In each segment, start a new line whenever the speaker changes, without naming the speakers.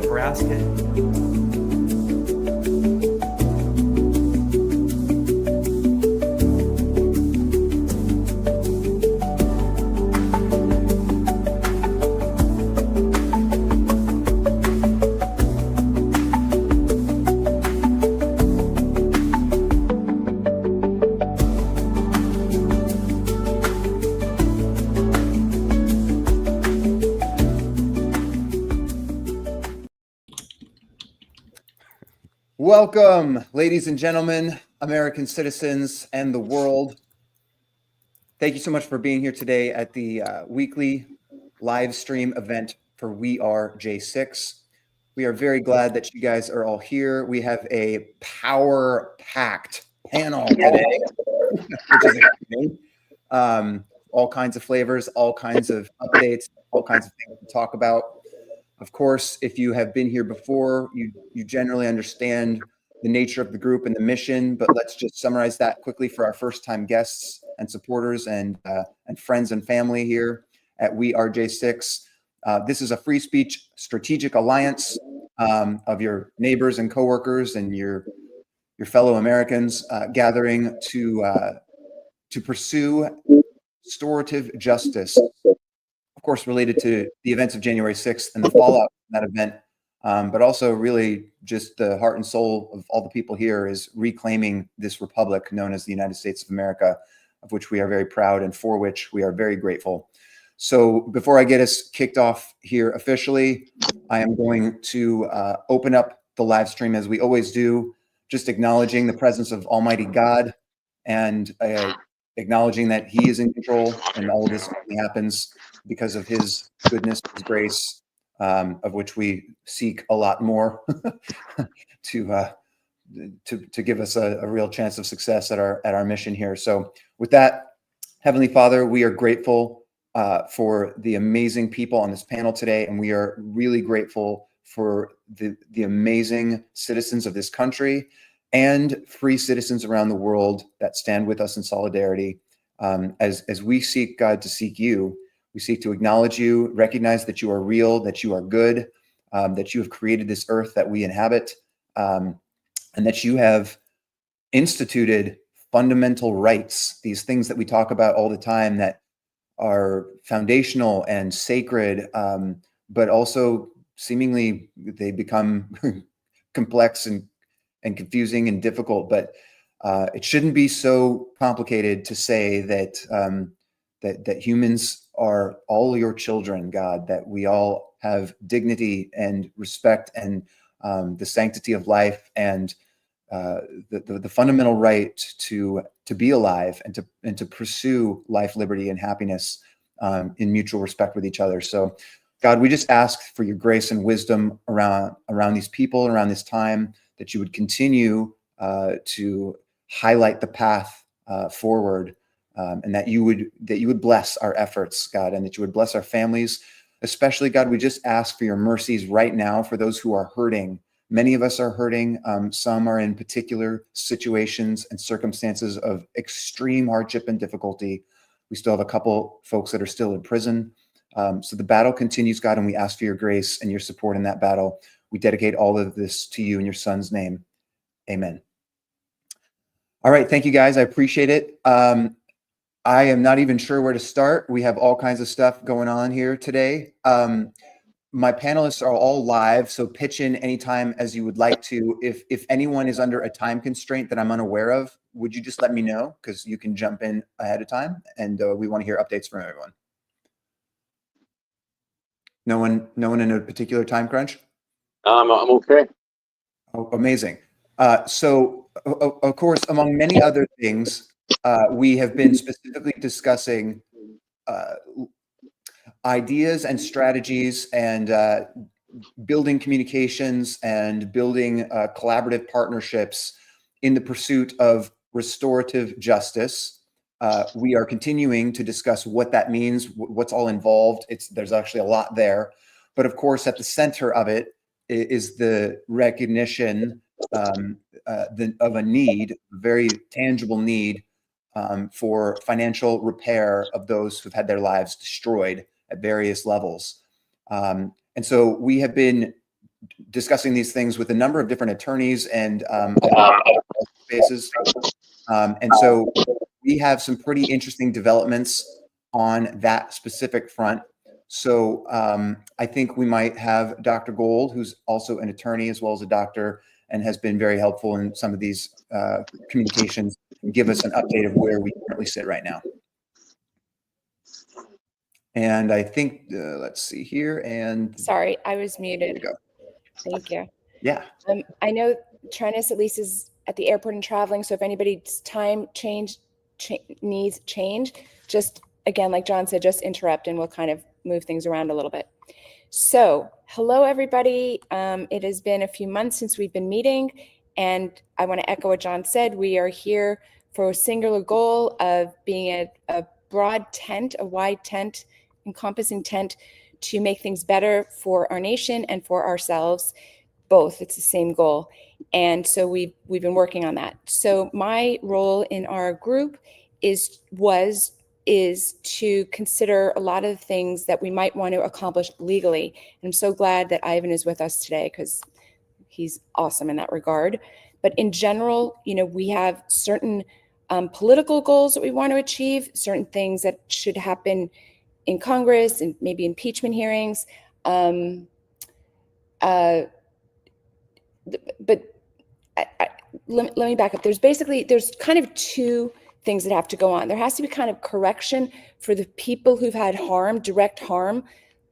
Nebraska.
Welcome, ladies and gentlemen, American citizens, and the world. Thank you so much for being here today at the weekly live stream event for We Are J6. We are very glad that you guys are all here. We have a power-packed panel today, which is exciting. All kinds of flavors, all kinds of updates, all kinds of things to talk about. Of course, if you have been here before, you generally understand the nature of the group and the mission, but let's just summarize that quickly for our first-time guests and supporters and friends and family here at We Are J6. This is a free speech strategic alliance of your neighbors and coworkers and your fellow Americans gathering to pursue restorative justice, of course, related to the events of January 6th and the fallout from that event, but also really just the heart and soul of all the people here is reclaiming this republic known as the United States of America, of which we are very proud and for which we are very grateful. So before I get us kicked off here officially, I am going to open up the live stream as we always do, just acknowledging the presence of Almighty God and acknowledging that He is in control and all of this only happens because of His goodness, His grace, of which we seek a lot more to give us a real chance of success at our mission here. So with that, Heavenly Father, we are grateful for the amazing people on this panel today, and we are really grateful for the amazing citizens of this country and free citizens around the world that stand with us in solidarity as we seek, God, to seek you. We seek to acknowledge you, recognize that you are real, that you are good, that you have created this earth that we inhabit, and that you have instituted fundamental rights, these things that we talk about all the time that are foundational and sacred, but also seemingly they become complex and confusing and difficult. But it shouldn't be so complicated to say that that humans are all your children, God, that we all have dignity and respect and the sanctity of life and the fundamental right to be alive and to pursue life, liberty, and happiness in mutual respect with each other. So, God, we just ask for your grace and wisdom around these people, around this time, that you would continue to highlight the path forward. And that you would bless our efforts, God, and that you would bless our families. Especially, God, we just ask for your mercies right now for those who are hurting. Many of us are hurting. Some are in particular situations and circumstances of extreme hardship and difficulty. We still have a couple folks that are still in prison. So the battle continues, God, and we ask for your grace and your support in that battle. We dedicate all of this to you in your Son's name. Amen. All right. Thank you, guys. I appreciate it. I am not even sure where to start. We have all kinds of stuff going on here today. My panelists are all live, so pitch in anytime as you would like to. If anyone is under a time constraint that I'm unaware of, would you just let me know? Because you can jump in ahead of time, and we want to hear updates from everyone. No one in a particular time crunch?
I'm okay.
Oh, amazing. So, of course, among many other things, we have been specifically discussing ideas and strategies and building communications and building collaborative partnerships in the pursuit of restorative justice. We are continuing to discuss what that means, what's all involved. There's actually a lot there. But of course, at the center of it is the recognition of a need, a very tangible need for financial repair of those who've had their lives destroyed at various levels. And so we have been discussing these things with a number of different attorneys and spaces. And so we have some pretty interesting developments on that specific front. So I think we might have Dr. Gold, who's also an attorney as well as a doctor, and has been very helpful in some of these communications, and give us an update of where we currently sit right now. And I think, let's see here. And
sorry, I was muted.
There you go.
Thank you.
Yeah.
I know Treniss at least is at the airport and traveling. So if anybody's time needs change, just again, like John said, just interrupt and we'll kind of move things around a little bit. So hello, everybody. It has been a few months since we've been meeting, and I want to echo what John said. We are here for a singular goal of being a broad tent, a wide tent, encompassing tent to make things better for our nation and for ourselves. Both, it's the same goal. And so we've been working on that. So my role in our group is to consider a lot of the things that we might want to accomplish legally. And I'm so glad that Ivan is with us today because he's awesome in that regard. But in general, we have certain political goals that we want to achieve, certain things that should happen in Congress and maybe impeachment hearings. But let me back up. There's kind of two things that have to go on. There has to be kind of correction for the people who've had harm, direct harm,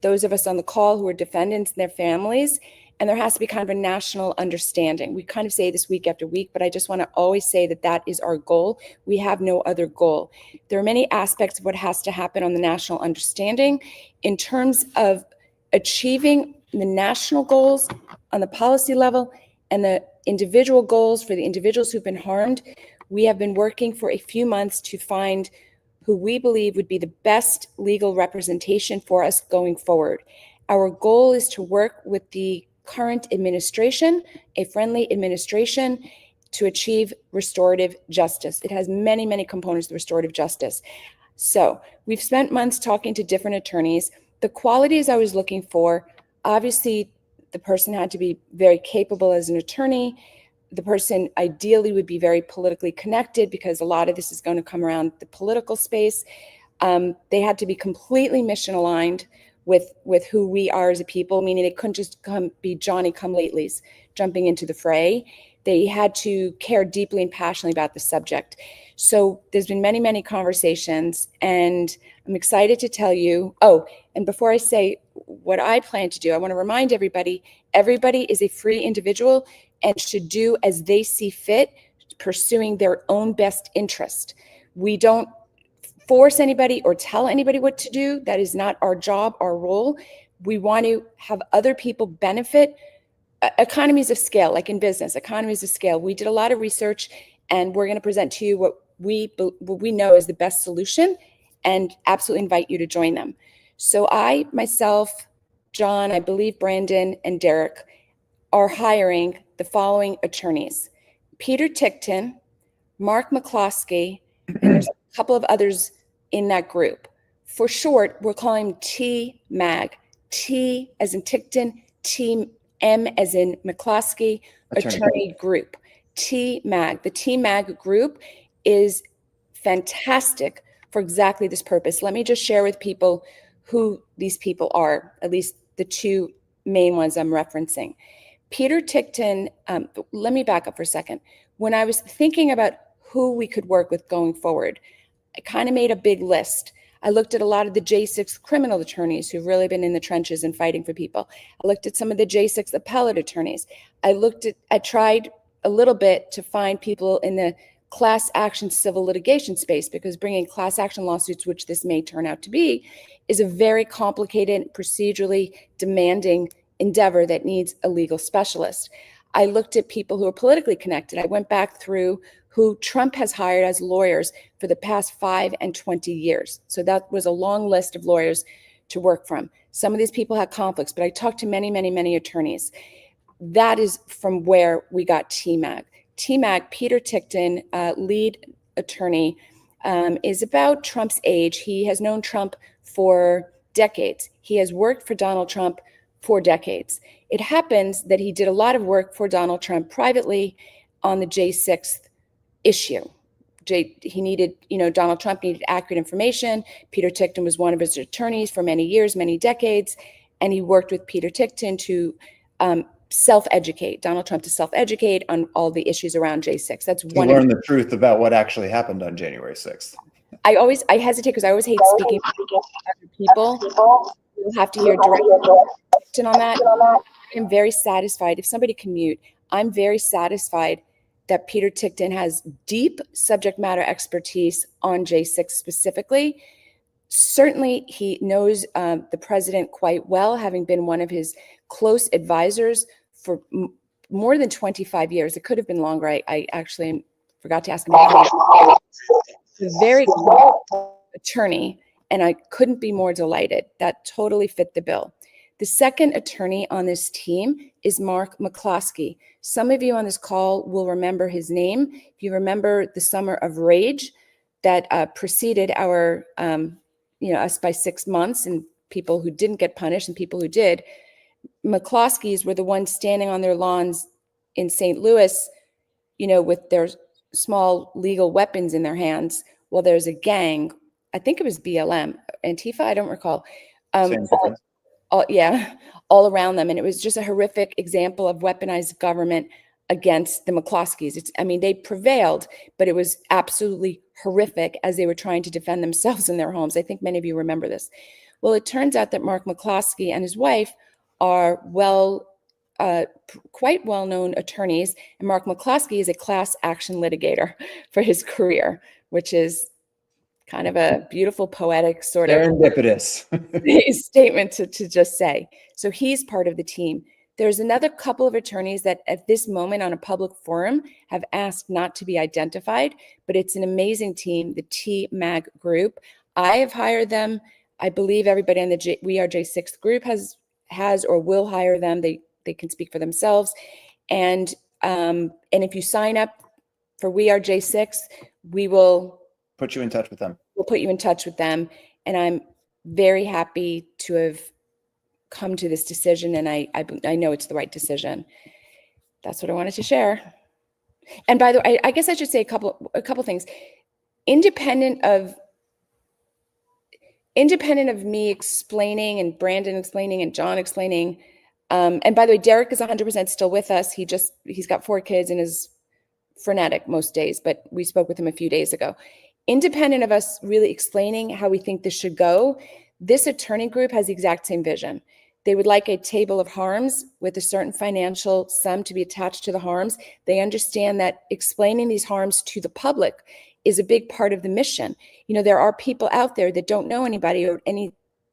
those of us on the call who are defendants and their families. And there has to be kind of a national understanding. We kind of say this week after week, but I just want to always say that is our goal. We have no other goal. There are many aspects of what has to happen on the national understanding in terms of achieving the national goals on the policy level and the individual goals for the individuals who've been harmed. We have been working for a few months to find who we believe would be the best legal representation for us going forward. Our goal is to work with the current administration, a friendly administration, to achieve restorative justice. It has many, many components of restorative justice. So we've spent months talking to different attorneys. The qualities I was looking for, obviously, the person had to be very capable as an attorney. The person ideally would be very politically connected because a lot of this is going to come around the political space. They had to be completely mission aligned with who we are as a people, meaning they couldn't just be Johnny-come-latelys jumping into the fray. They had to care deeply and passionately about the subject. So there's been many, many conversations, and I'm excited to tell you, and before I say what I plan to do, I want to remind everybody is a free individual and should do as they see fit, pursuing their own best interest. We don't force anybody or tell anybody what to do. That is not our job, our role. We want to have other people benefit. Economies of scale, like in business, economies of scale. We did a lot of research, and we're going to present to you what we know is the best solution, and absolutely invite you to join them. So I, myself, John, I believe Brandon and Derek are hiring the following attorneys: Peter Tickton, Mark McCloskey, and there's a couple of others in that group. For short, we're calling them T-MAG. T as in Tickton, M as in McCloskey, attorney group. T-MAG. The T-MAG group is fantastic for exactly this purpose. Let me just share with people who these people are, at least the two main ones I'm referencing. Peter Tickton, let me back up for a second. When I was thinking about who we could work with going forward, I kind of made a big list. I looked at a lot of the J6 criminal attorneys who've really been in the trenches and fighting for people. I looked at some of the J6 appellate attorneys. I tried a little bit to find people in the class action civil litigation space, because bringing class action lawsuits, which this may turn out to be, is a very complicated, procedurally demanding endeavor that needs a legal specialist. I looked at people who are politically connected. I went back through who Trump has hired as lawyers for the past 5 and 20 years. So that was a long list of lawyers to work from. Some of these people had conflicts, but I talked to many, many, many attorneys. That is from where we got T-MAG. T-MAG, Peter Tickton, lead attorney, is about Trump's age. He has known Trump for decades. He has worked for Donald Trump 4 decades. It happens that he did a lot of work for Donald Trump privately on the J6 issue. He needed, Donald Trump needed accurate information. Peter Tickton was one of his attorneys for many years, many decades, and he worked with Peter Tickton to self-educate, Donald Trump to self-educate on all the issues around J6. That's
To
one.
learn the truth about what actually happened on January 6th.
I hesitate because I always hate speaking for other people. You'll have to hear directly on that. I'm very satisfied. If somebody can mute, I'm very satisfied that Peter Tickton has deep subject matter expertise on J6 specifically. Certainly, he knows the president quite well, having been one of his close advisors for more than 25 years. It could have been longer. I actually forgot to ask him. A very close attorney, and I couldn't be more delighted. That totally fit the bill. The second attorney on this team is Mark McCloskey. Some of you on this call will remember his name. If you remember the summer of rage that preceded our, us by 6 months, and people who didn't get punished and people who did, McCloskeys were the ones standing on their lawns in St. Louis, with their small legal weapons in their hands, while there's a gang, I think it was BLM, Antifa, I don't recall. All around them. And it was just a horrific example of weaponized government against the McCloskeys. They prevailed, but it was absolutely horrific as they were trying to defend themselves in their homes. I think many of you remember this. Well, it turns out that Mark McCloskey and his wife are quite well-known attorneys. And Mark McCloskey is a class action litigator for his career, which is kind of a beautiful, poetic sort of
serendipitous
statement to just say. So he's part of the team. There's another couple of attorneys that at this moment on a public forum have asked not to be identified, but it's an amazing team, the TMAG group. I have hired them. I believe everybody in the We Are J6 group has or will hire them. They can speak for themselves. And if you sign up for We Are J6, we will
put you in touch with them.
We'll put you in touch with them. And I'm very happy to have come to this decision. And I know it's the right decision. That's what I wanted to share. And by the way, I guess I should say a couple things. Independent of me explaining and Brandon explaining and John explaining, and by the way, Derek is 100% still with us. He's got 4 kids and is frenetic most days, but we spoke with him a few days ago. Independent of us really explaining how we think this should go, this attorney group has the exact same vision. They would like a table of harms with a certain financial sum to be attached to the harms. They understand that explaining these harms to the public is a big part of the mission. There are people out there that don't know anybody or any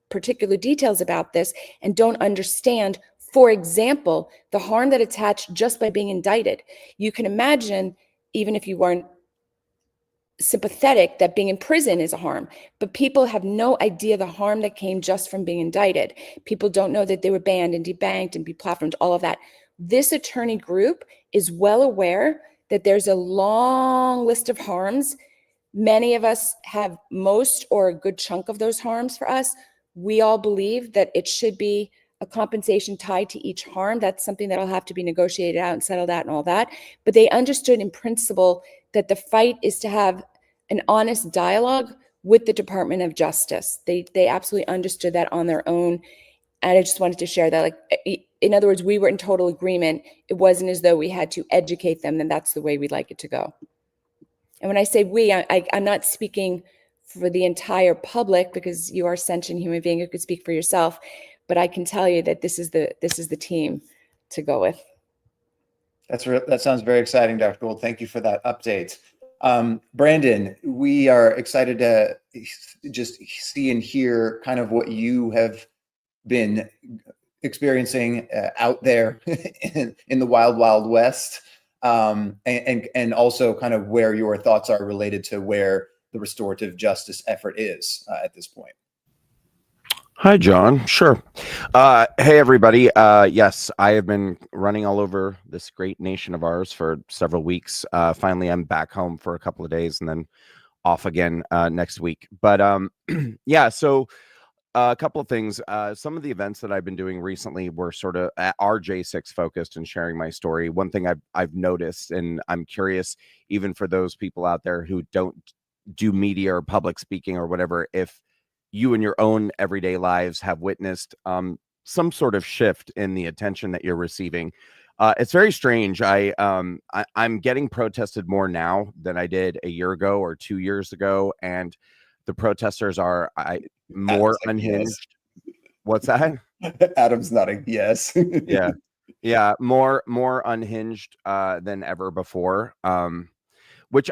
particular details about this and don't understand, for example, the harm that attached just by being indicted. You can imagine, even if you weren't sympathetic, that being in prison is a harm, but people have no idea the harm that came just from being indicted. People don't know that they were banned and debanked and deplatformed, all of that. This attorney group is well aware that there's a long list of harms. Many of us have most or a good chunk of those harms for us. We all believe that it should be a compensation tied to each harm. That's something that'll have to be negotiated out and settled out and all that. But they understood in principle that the fight is to have an honest dialogue with the Department of Justice. They absolutely understood that on their own. And I just wanted to share that. In other words, we were in total agreement. It wasn't as though we had to educate them, and that's the way we'd like it to go. And when I say we, I'm not speaking for the entire public, because you are a sentient human being who could speak for yourself. But I can tell you that this is the team to go with.
That sounds very exciting, Dr. Gould. Thank you for that update. Brandon, we are excited to just see and hear kind of what you have been experiencing out there in the wild, wild west, and also kind of where your thoughts are related to where the restorative justice effort is at this point.
Hi, John. Sure. Hey, everybody. Yes, I have been running all over this great nation of ours for several weeks. Finally, I'm back home for a couple of days and then off again next week. But yeah, so A couple of things. Some of the events that I've been doing recently were sort of are J6 focused and sharing my story. One thing I've noticed, and I'm curious, even for those people out there who don't do media or public speaking or whatever, if you in your own everyday lives have witnessed some sort of shift in the attention that you're receiving. It's very strange. I'm getting protested more now than I did a year ago or 2 years ago, and the protesters are more unhinged. Yes. What's that?
Adam's nodding. Yes.
Yeah, more unhinged than ever before. Which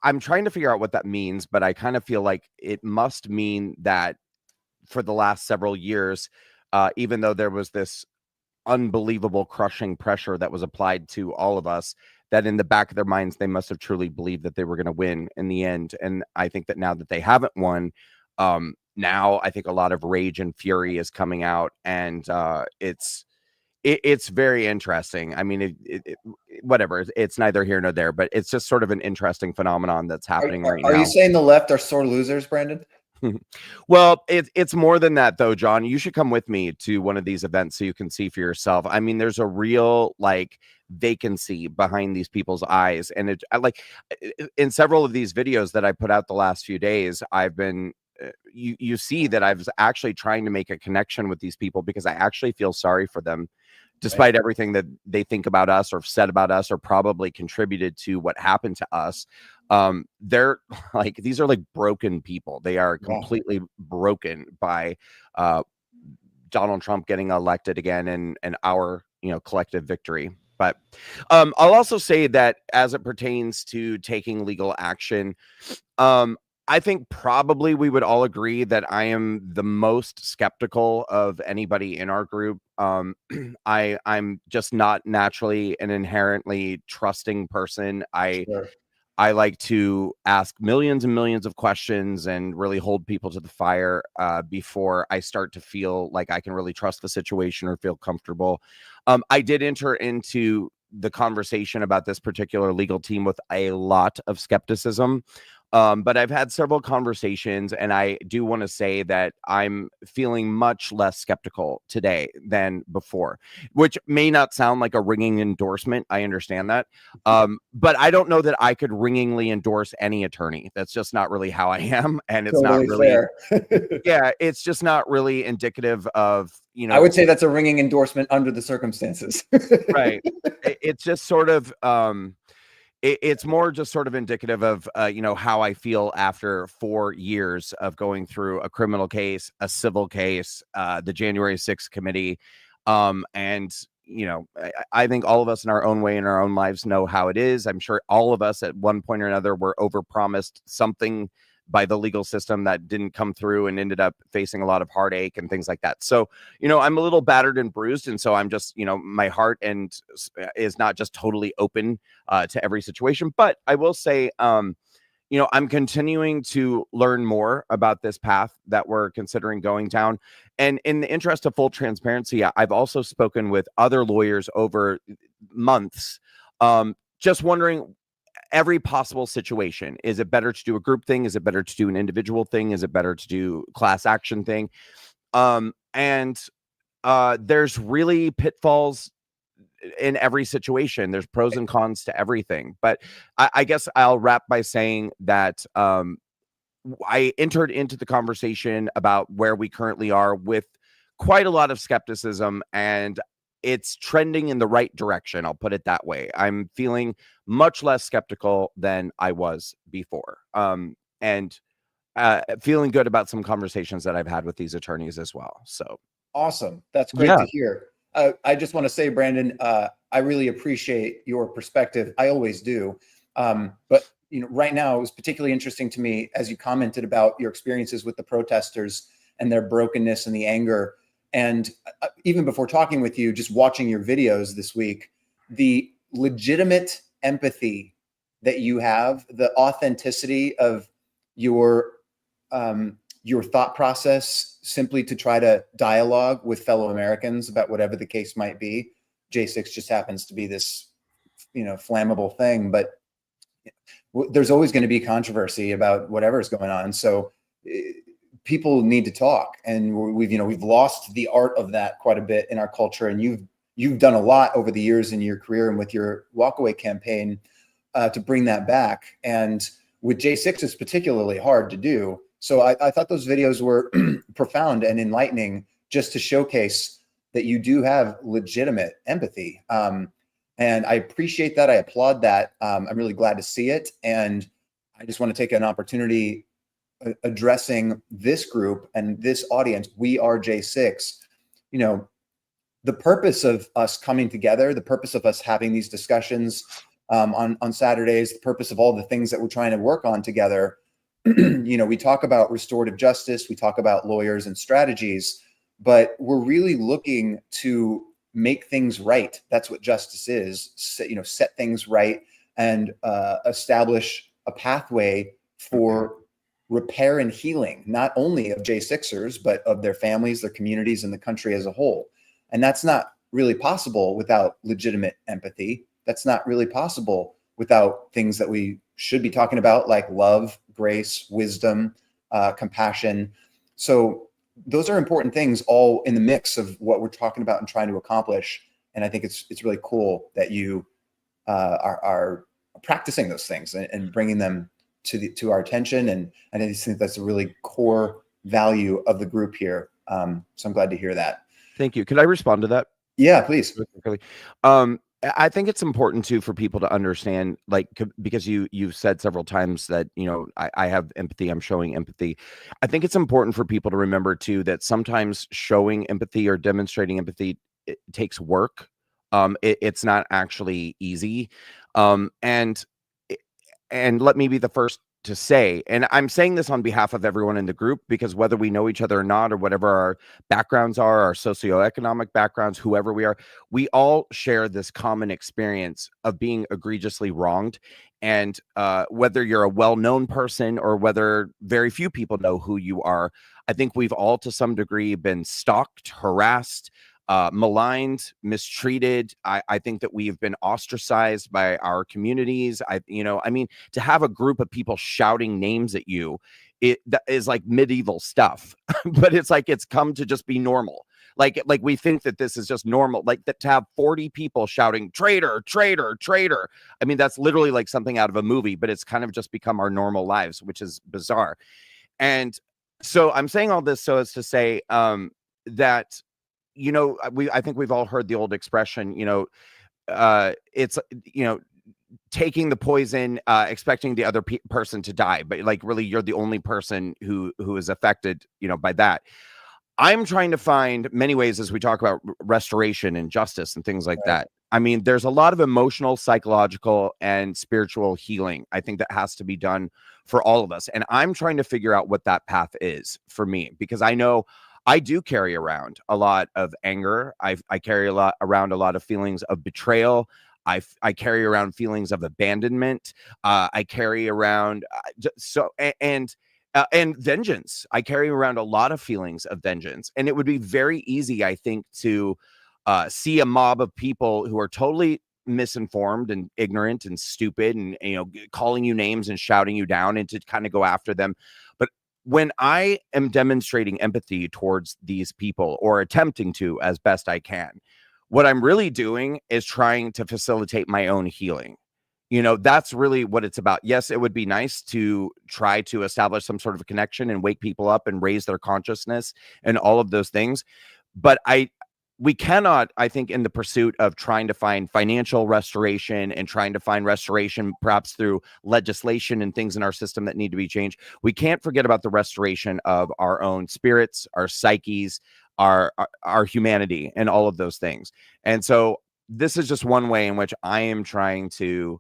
I'm trying to figure out what that means, but I kind of feel like it must mean that for the last several years, even though there was this unbelievable crushing pressure that was applied to all of us, that in the back of their minds they must have truly believed that they were going to win in the end. And I think that now that they haven't won, now I think a lot of rage and fury is coming out, and it's very interesting. I mean, whatever, it's neither here nor there, but it's just sort of an interesting phenomenon that's happening right now.
Are you saying the left are sore losers, Brandon?
Well, it's more than that, though, John. You should come with me to one of these events so you can see for yourself. I mean, there's a real vacancy behind these people's eyes, and in several of these videos that I put out the last few days, I've been you see that I was actually trying to make a connection with these people because I actually feel sorry for them, despite everything that they think about us or said about us or probably contributed to what happened to us. They're these are broken people. They are completely broken by Donald Trump getting elected again and our collective victory. But I'll also say that as it pertains to taking legal action, I think probably we would all agree that I am the most skeptical of anybody in our group. I'm just not naturally an inherently trusting person. I like to ask millions and millions of questions and really hold people to the fire before I start to feel like I can really trust the situation or feel comfortable. I did enter into the conversation about this particular legal team with a lot of skepticism. But I've had several conversations, and I do want to say that I'm feeling much less skeptical today than before, which may not sound like a ringing endorsement. I understand that. But I don't know that I could ringingly endorse any attorney. That's just not really how I am. And it's totally not really fair. Yeah, it's just not really indicative of,
I would say that's a ringing endorsement under the circumstances.
Right. It's just sort of it's more just sort of indicative of, how I feel after 4 years of going through a criminal case, a civil case, the January 6th committee. And, I think all of us in our own way, in our own lives, know how it is. I'm sure all of us at one point or another were overpromised something by the legal system that didn't come through and ended up facing a lot of heartache and things like that. So, I'm a little battered and bruised. And so I'm just, my heart is not just totally open to every situation. But I will say, I'm continuing to learn more about this path that we're considering going down. And in the interest of full transparency, I've also spoken with other lawyers over months, just wondering every possible situation. Is it better to do a group thing? Is it better to do an individual thing? Is it better to do class action thing? And there's really pitfalls in every situation. There's pros and cons to everything. But I guess I'll wrap by saying that I entered into the conversation about where we currently are with quite a lot of skepticism, and it's trending in the right direction. I'll put it that way. I'm feeling much less skeptical than I was before. And feeling good about some conversations that I've had with these attorneys as well. So
awesome. That's great to hear. I just want to say, Brandon, I really appreciate your perspective. I always do. But right now, it was particularly interesting to me as you commented about your experiences with the protesters and their brokenness and the anger. And even before talking with you, just watching your videos this week, the legitimate empathy that you have, the authenticity of your thought process simply to try to dialogue with fellow Americans about whatever the case might be. J6 just happens to be this, flammable thing, but there's always going to be controversy about whatever's going on. So people need to talk, and we've lost the art of that quite a bit in our culture. And you've done a lot over the years in your career and with your walkaway campaign to bring that back. And with J6, it's particularly hard to do. So I thought those videos were profound and enlightening, just to showcase that you do have legitimate empathy. And I appreciate that. I applaud that. I'm really glad to see it. And I just want to take an opportunity addressing this group and this audience. We are J6. The purpose of us coming together, the purpose of us having these discussions on Saturdays, the purpose of all the things that we're trying to work on together, we talk about restorative justice, we talk about lawyers and strategies, but we're really looking to make things right. That's what justice is. Set things right and establish a pathway for repair and healing, not only of J6ers, but of their families, their communities, and the country as a whole. And that's not really possible without legitimate empathy. That's not really possible without things that we should be talking about, like love, grace, wisdom, compassion. So those are important things, all in the mix of what we're talking about and trying to accomplish. And I think it's really cool that you are practicing those things and bringing them to our attention. And I just think that's a really core value of the group here. So I'm glad to hear that.
Thank you. Could I respond to that?
Yeah, please.
I think it's important too for people to understand, because you've said several times that, I have empathy, I'm showing empathy. I think it's important for people to remember too, that sometimes showing empathy or demonstrating empathy, it takes work. It's not actually easy. And let me be the first to say, and I'm saying this on behalf of everyone in the group, because whether we know each other or not, or whatever our backgrounds are, our socioeconomic backgrounds, whoever we are, we all share this common experience of being egregiously wronged. And whether you're a well-known person or whether very few people know who you are, I think we've all to some degree been stalked, harassed, maligned, mistreated. I think that we have been ostracized by our communities. To have a group of people shouting names at you, that is like medieval stuff, but it's come to just be normal. Like we think that this is just normal, that to have 40 people shouting traitor, traitor, traitor. I mean, that's literally like something out of a movie, but it's kind of just become our normal lives, which is bizarre. And so I'm saying all this so as to say that, I think we've all heard the old expression, it's, taking the poison, expecting the other person to die, but really you're the only person who is affected, by that. I'm trying to find many ways as we talk about restoration and justice and things like that. I mean, there's a lot of emotional, psychological, and spiritual healing, I think, that has to be done for all of us. And I'm trying to figure out what that path is for me, because I know I do carry around a lot of anger. I carry around a lot of feelings of betrayal. I carry around feelings of abandonment. I carry around and vengeance. I carry around a lot of feelings of vengeance. And it would be very easy, I think, to see a mob of people who are totally misinformed and ignorant and stupid and, calling you names and shouting you down, and to kind of go after them. But when I am demonstrating empathy towards these people, or attempting to as best I can, what I'm really doing is trying to facilitate my own healing. That's really what it's about. Yes, it would be nice to try to establish some sort of a connection and wake people up and raise their consciousness and all of those things. But we cannot, I think, in the pursuit of trying to find financial restoration and trying to find restoration perhaps through legislation and things in our system that need to be changed, we can't forget about the restoration of our own spirits, our psyches, our humanity, and all of those things. And so this is just one way in which I am trying to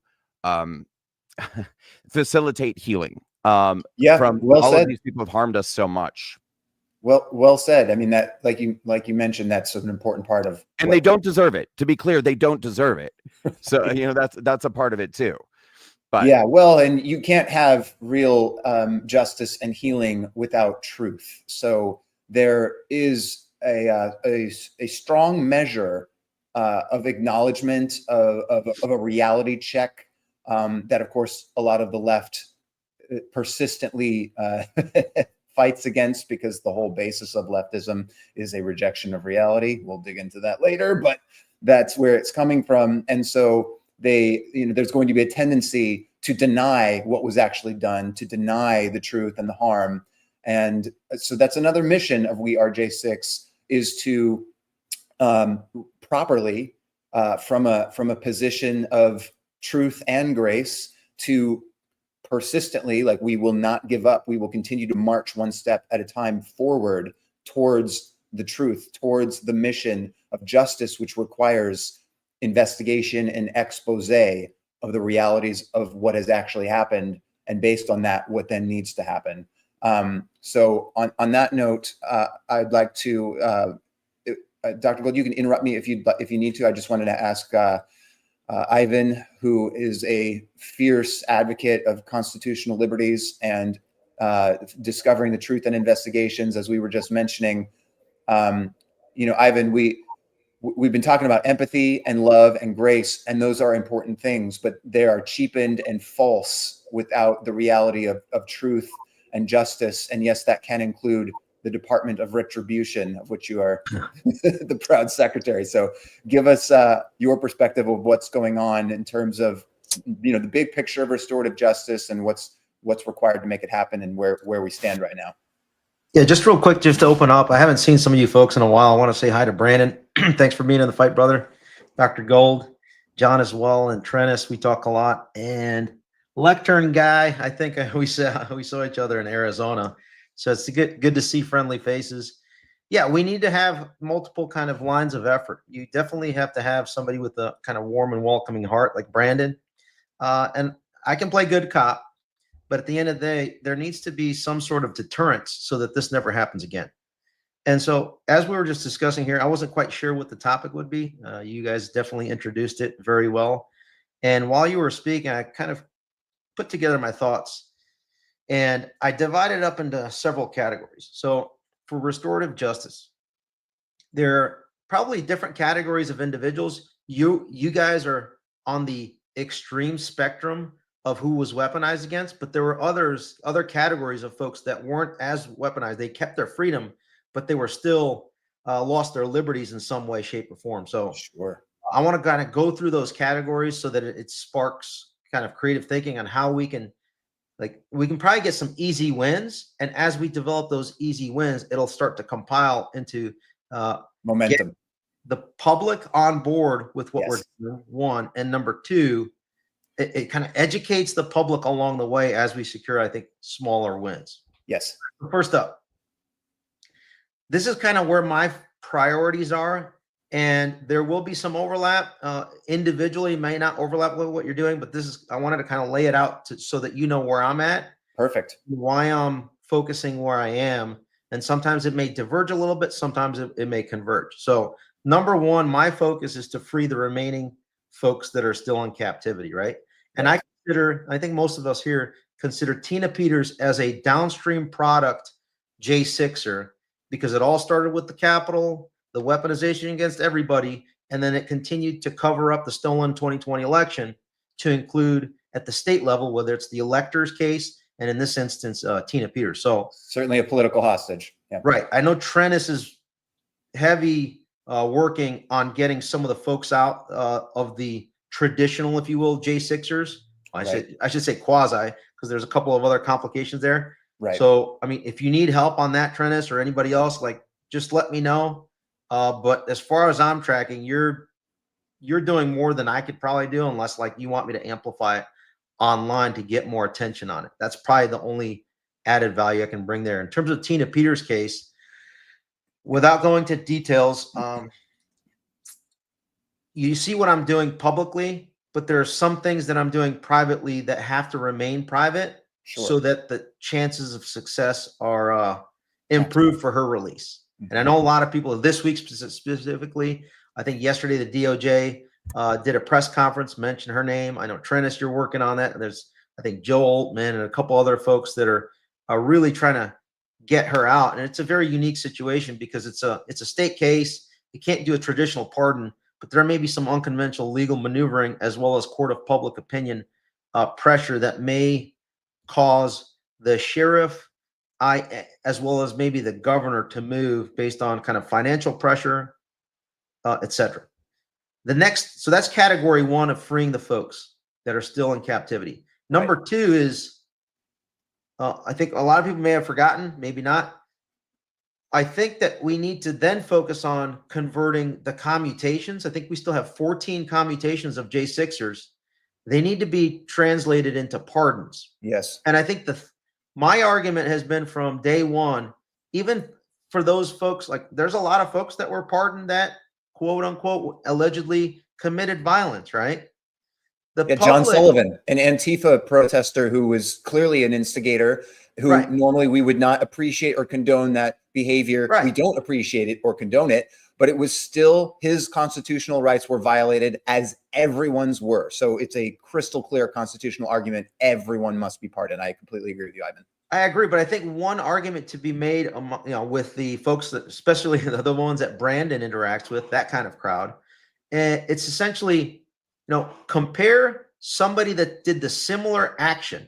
facilitate healing from
well
all
said.
of these people have harmed us so much.
Well said. I mean, that, like you mentioned, that's an important part of.
And they don't deserve it. To be clear, they don't deserve it. So that's a part of it too. But
yeah, well, and you can't have real justice and healing without truth. So there is a strong measure of acknowledgement of a reality check that, of course, a lot of the left persistently fights against, because the whole basis of leftism is a rejection of reality. We'll dig into that later, but that's where it's coming from. And so there's going to be a tendency to deny what was actually done, to deny the truth and the harm. And so that's another mission of We Are J6, is to properly, from a position of truth and grace, to persistently, like, we will not give up. We will continue to march one step at a time forward towards the truth, towards the mission of justice, which requires investigation and expose of the realities of what has actually happened, and based on that, what then needs to happen. So on that note, I'd like to, Dr. Gold, you can interrupt me if you need to. I just wanted to ask Ivan, who is a fierce advocate of constitutional liberties and discovering the truth and investigations, as we were just mentioning. Ivan, we've been talking about empathy and love and grace, and those are important things, but they are cheapened and false without the reality of truth and justice. And yes, that can include the Department of Retribution, of which you are the proud secretary. So give us your perspective of what's going on in terms of, the big picture of restorative justice and what's required to make it happen, and where we stand right now.
Yeah, just real quick, just to open up, I haven't seen some of you folks in a while. I want to say hi to Brandon. Thanks for being in the fight, brother. Dr. Gold, John as well, and Treniss. We talk a lot. And Lectern guy, I think we saw each other in Arizona. So it's good to see friendly faces. Yeah, we need to have multiple kind of lines of effort. You definitely have to have somebody with a kind of warm and welcoming heart like Brandon. And I can play good cop, but at the end of the day, there needs to be some sort of deterrence so that this never happens again. And so as we were just discussing here, I wasn't quite sure what the topic would be. You guys definitely introduced it very well. And while you were speaking, I kind of put together my thoughts, and I divided up into several categories. So for restorative justice, there are probably different categories of individuals. You guys are on the extreme spectrum of who was weaponized against, but there were other categories of folks that weren't as weaponized. They kept their freedom, but they were still lost their liberties in some way, shape, or form. So
sure,
I want to kind of go through those categories so that it sparks kind of creative thinking on how we can probably get some easy wins. And as we develop those easy wins, it'll start to compile into
momentum,
the public on board with what we're doing, one. And number two, it kind of educates the public along the way as we secure, I think, smaller wins.
Yes.
First up, this is kind of where my priorities are, and there will be some overlap. Individually may not overlap with what you're doing, but I wanted to kind of lay it out so that you know where I'm at.
Perfect.
Why I'm focusing where I am. And sometimes it may diverge a little bit. Sometimes it may converge. So number one, my focus is to free the remaining folks that are still in captivity, right? And I think most of us here consider Tina Peters as a downstream product J6er, because it all started with the Capitol, the weaponization against everybody, and then it continued to cover up the stolen 2020 election to include at the state level, whether it's the electors case, and in this instance, Tina Peters. So
certainly a political hostage. Yeah.
Right. I know Treniss is heavy working on getting some of the folks out of the traditional, if you will, J6ers. I should say quasi, because there's a couple of other complications there.
Right.
So, I mean, if you need help on that, Treniss, or anybody else, just let me know. But as far as I'm tracking, you're doing more than I could probably do, unless you want me to amplify it online to get more attention on it. That's probably the only added value I can bring there. In terms of Tina Peters' case, without going to details, you see what I'm doing publicly, but there are some things that I'm doing privately that have to remain private, so that the chances of success are improved for her release. And I know a lot of people this week specifically, I think yesterday the DOJ did a press conference, mentioned her name. I know Treniss, you're working on that. And there's, I think, Joe Altman and a couple other folks that are really trying to get her out. And it's a very unique situation because it's a state case. You can't do a traditional pardon, but there may be some unconventional legal maneuvering as well as court of public opinion pressure that may cause the sheriff as well as maybe the governor, to move based on kind of financial pressure, etc. So that's category one of freeing the folks that are still in captivity. Number two is, I think a lot of people may have forgotten, maybe not. I think that we need to then focus on converting the commutations. I think we still have 14 commutations of J6ers. They need to be translated into pardons.
Yes.
And I think my argument has been from day one, even for those folks, like there's a lot of folks that were pardoned that quote unquote allegedly committed violence, right?
John Sullivan, an Antifa protester who was clearly an instigator, who normally we would not appreciate or condone that behavior. We don't appreciate it or condone it, but it was still his constitutional rights were violated, as everyone's were. So it's a crystal clear constitutional argument. Everyone must be pardoned. I completely agree with you, Ivan.
I agree, but I think one argument to be made, with the folks that, especially the ones that Brandon interacts with, that kind of crowd, and it's essentially, compare somebody that did the similar action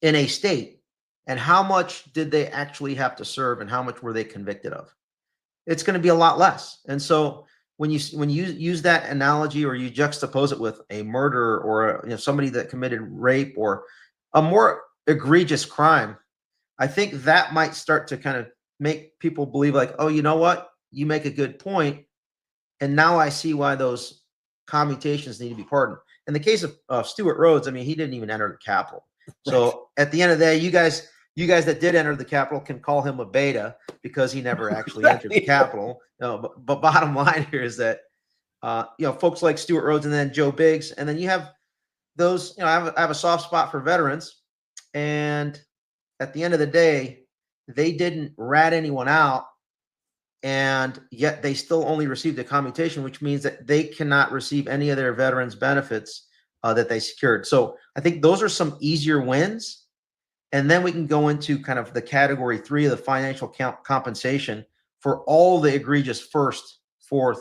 in a state and how much did they actually have to serve and how much were they convicted of. It's going to be a lot less. And so when you use that analogy, or you juxtapose it with a murder or somebody that committed rape or a more egregious crime, I think that might start to kind of make people believe like, oh, you know what? You make a good point. And now I see why those commutations need to be pardoned. In the case of Stuart Rhodes, I mean, he didn't even enter the Capitol. So at the end of the day, you guys that did enter the Capitol can call him a beta because he never actually entered the Capitol. But bottom line here is that, folks like Stuart Rhodes and then Joe Biggs, and then you have those, I have a soft spot for veterans. And at the end of the day, they didn't rat anyone out, and yet they still only received a commutation, which means that they cannot receive any of their veterans benefits that they secured. So I think those are some easier wins. And then we can go into kind of the category 3 of the financial compensation for all the egregious 1st, 4th,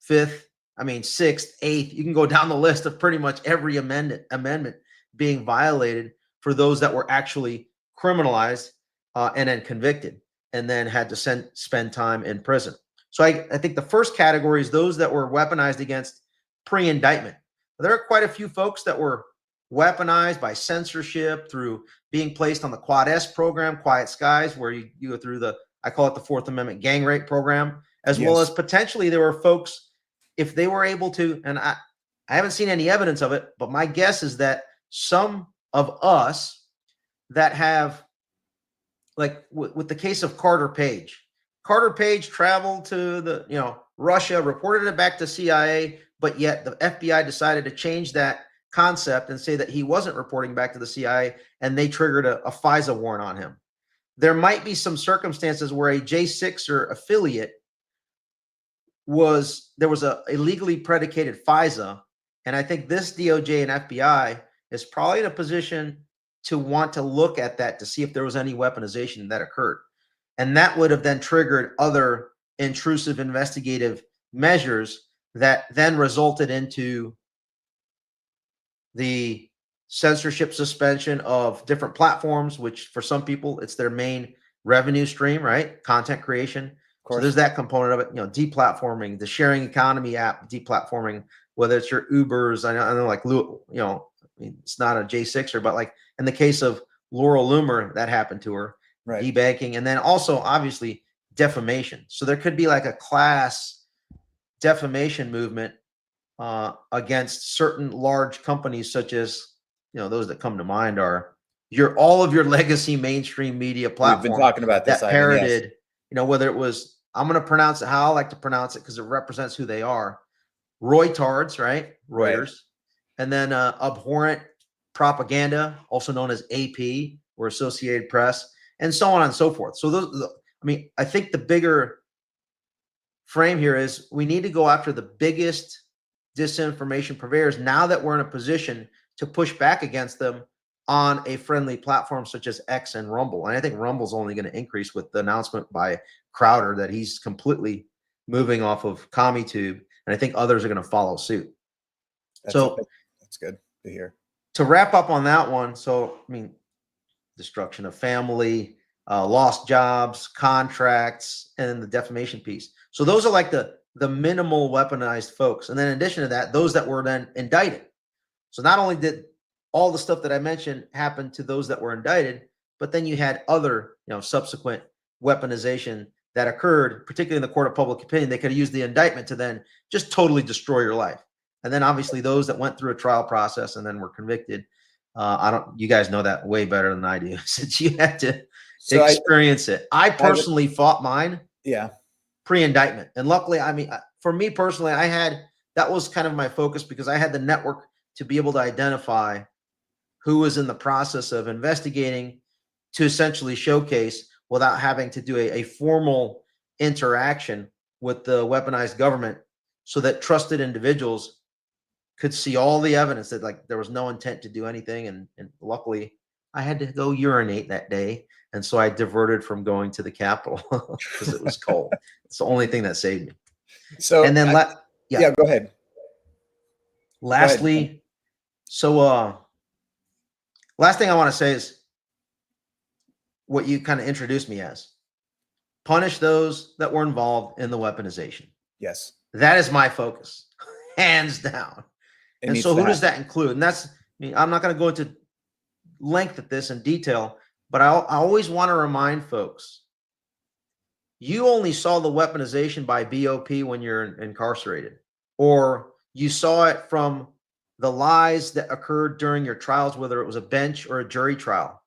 5th, 6th, 8th. You can go down the list of pretty much every amendment being violated for those that were actually criminalized and then convicted, and then had to spend time in prison. So I think the first category is those that were weaponized against pre-indictment. There are quite a few folks that were weaponized by censorship through being placed on the Quad S program, Quiet Skies, where you go through I call it the 4th Amendment gang rape program, as well as potentially there were folks, if they were able to, and I haven't seen any evidence of it, but my guess is that some of us that have, like with the case of Carter Page traveled to Russia, reported it back to CIA, but yet the FBI decided to change that concept and say that he wasn't reporting back to the CIA, and they triggered a FISA warrant on him. There might be some circumstances where a J6er affiliate there was a illegally predicated FISA, and I think this DOJ and FBI is probably in a position to want to look at that to see if there was any weaponization that occurred. And that would have then triggered other intrusive investigative measures that then resulted into the censorship suspension of different platforms, which for some people, it's their main revenue stream, right? Content creation. So there's that component of it, deplatforming, the sharing economy app, deplatforming, whether it's your Ubers, I know like, it's not a J6er, but like in the case of Laurel Loomer, that happened to her, debanking, and then also obviously defamation. So there could be like a class defamation movement against certain large companies, such as, those that come to mind are all of your legacy mainstream media platforms.
We've been talking about this,
that parroted, whether it was, I'm going to pronounce it how I like to pronounce it because it represents who they are. Roytards, right? Reuters. And then abhorrent propaganda, also known as AP or Associated Press, and so on and so forth. So I think the bigger frame here is we need to go after the biggest disinformation purveyors now that we're in a position to push back against them on a friendly platform such as X and Rumble. And I think Rumble's only going to increase with the announcement by Crowder that he's completely moving off of CommuTube, and I think others are going to follow suit.
That's good to hear.
To wrap up on that one, so destruction of family, lost jobs, contracts, and then the defamation piece. So those are like the minimal weaponized folks. And then in addition to that, those that were then indicted. So not only did all the stuff that I mentioned happen to those that were indicted, but then you had other, subsequent weaponization that occurred, particularly in the court of public opinion. They could have used the indictment to then just totally destroy your life. And then obviously those that went through a trial process and then were convicted. You guys know that way better than I do, since you had to experience it. I personally fought mine.
Yeah.
Pre-indictment. And luckily, for me personally, that was kind of my focus, because I had the network to be able to identify who was in the process of investigating, to essentially showcase without having to do a formal interaction with the weaponized government, so that trusted individuals could see all the evidence that there was no intent to do anything. And luckily I had to go urinate that day. And so I diverted from going to the Capitol because it was cold. It's the only thing that saved me.
So,
and then,
go ahead.
Lastly, last thing I want to say is what you kind of introduced me as: punish those that were involved in the weaponization.
Yes.
That is my focus, hands down. And so who does that include? And I'm not going to go into length at this in detail, but I always want to remind folks, you only saw the weaponization by BOP when you're incarcerated, or you saw it from the lies that occurred during your trials, whether it was a bench or a jury trial.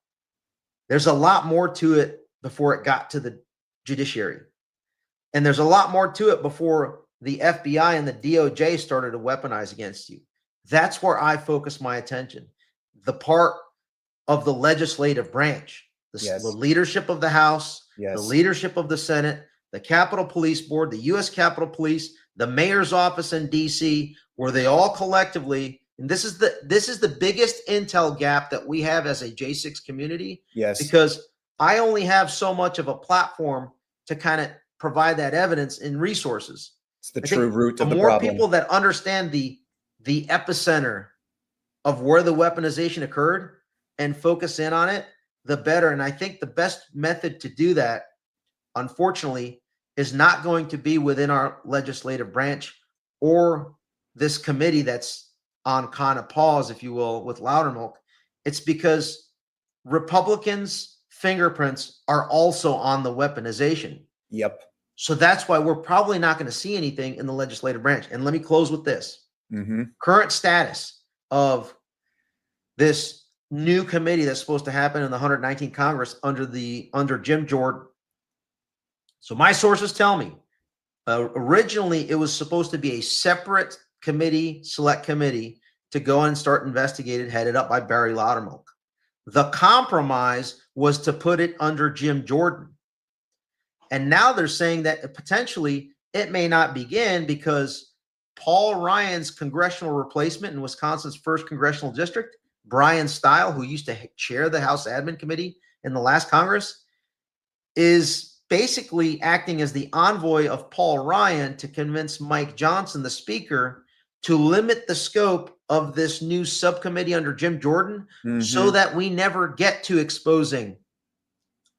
There's a lot more to it before it got to the judiciary. And there's a lot more to it before the FBI and the DOJ started to weaponize against you. That's where I focus my attention. The part of the legislative branch, the leadership of the House, the leadership of the Senate, the Capitol Police Board, the U.S. Capitol Police, the mayor's office in D.C., where they all collectively, and this is the biggest intel gap that we have as a J6 community.
Yes. Because
I only have so much of a platform to kind of provide that evidence and resources.
It's the true root of the problem.
The more people that understand the epicenter of where the weaponization occurred and focus in on it, the better. And I think the best method to do that, unfortunately, is not going to be within our legislative branch or this committee that's on kind of pause, if you will, with Loudermilk. It's because Republicans' fingerprints are also on the weaponization.
Yep.
So that's why we're probably not going to see anything in the legislative branch. And let me close with this. Current status of this new committee that's supposed to happen in the 119th Congress under Jim Jordan. So my sources tell me, originally it was supposed to be a separate committee, select committee, to go and start investigating, headed up by Barry Loudermilk. The compromise was to put it under Jim Jordan. And now they're saying that potentially it may not begin because Paul Ryan's congressional replacement in Wisconsin's 1st congressional district, Brian Stile, who used to chair the House Admin Committee in the last Congress, is basically acting as the envoy of Paul Ryan to convince Mike Johnson, the speaker, to limit the scope of this new subcommittee under Jim Jordan so that we never get to exposing,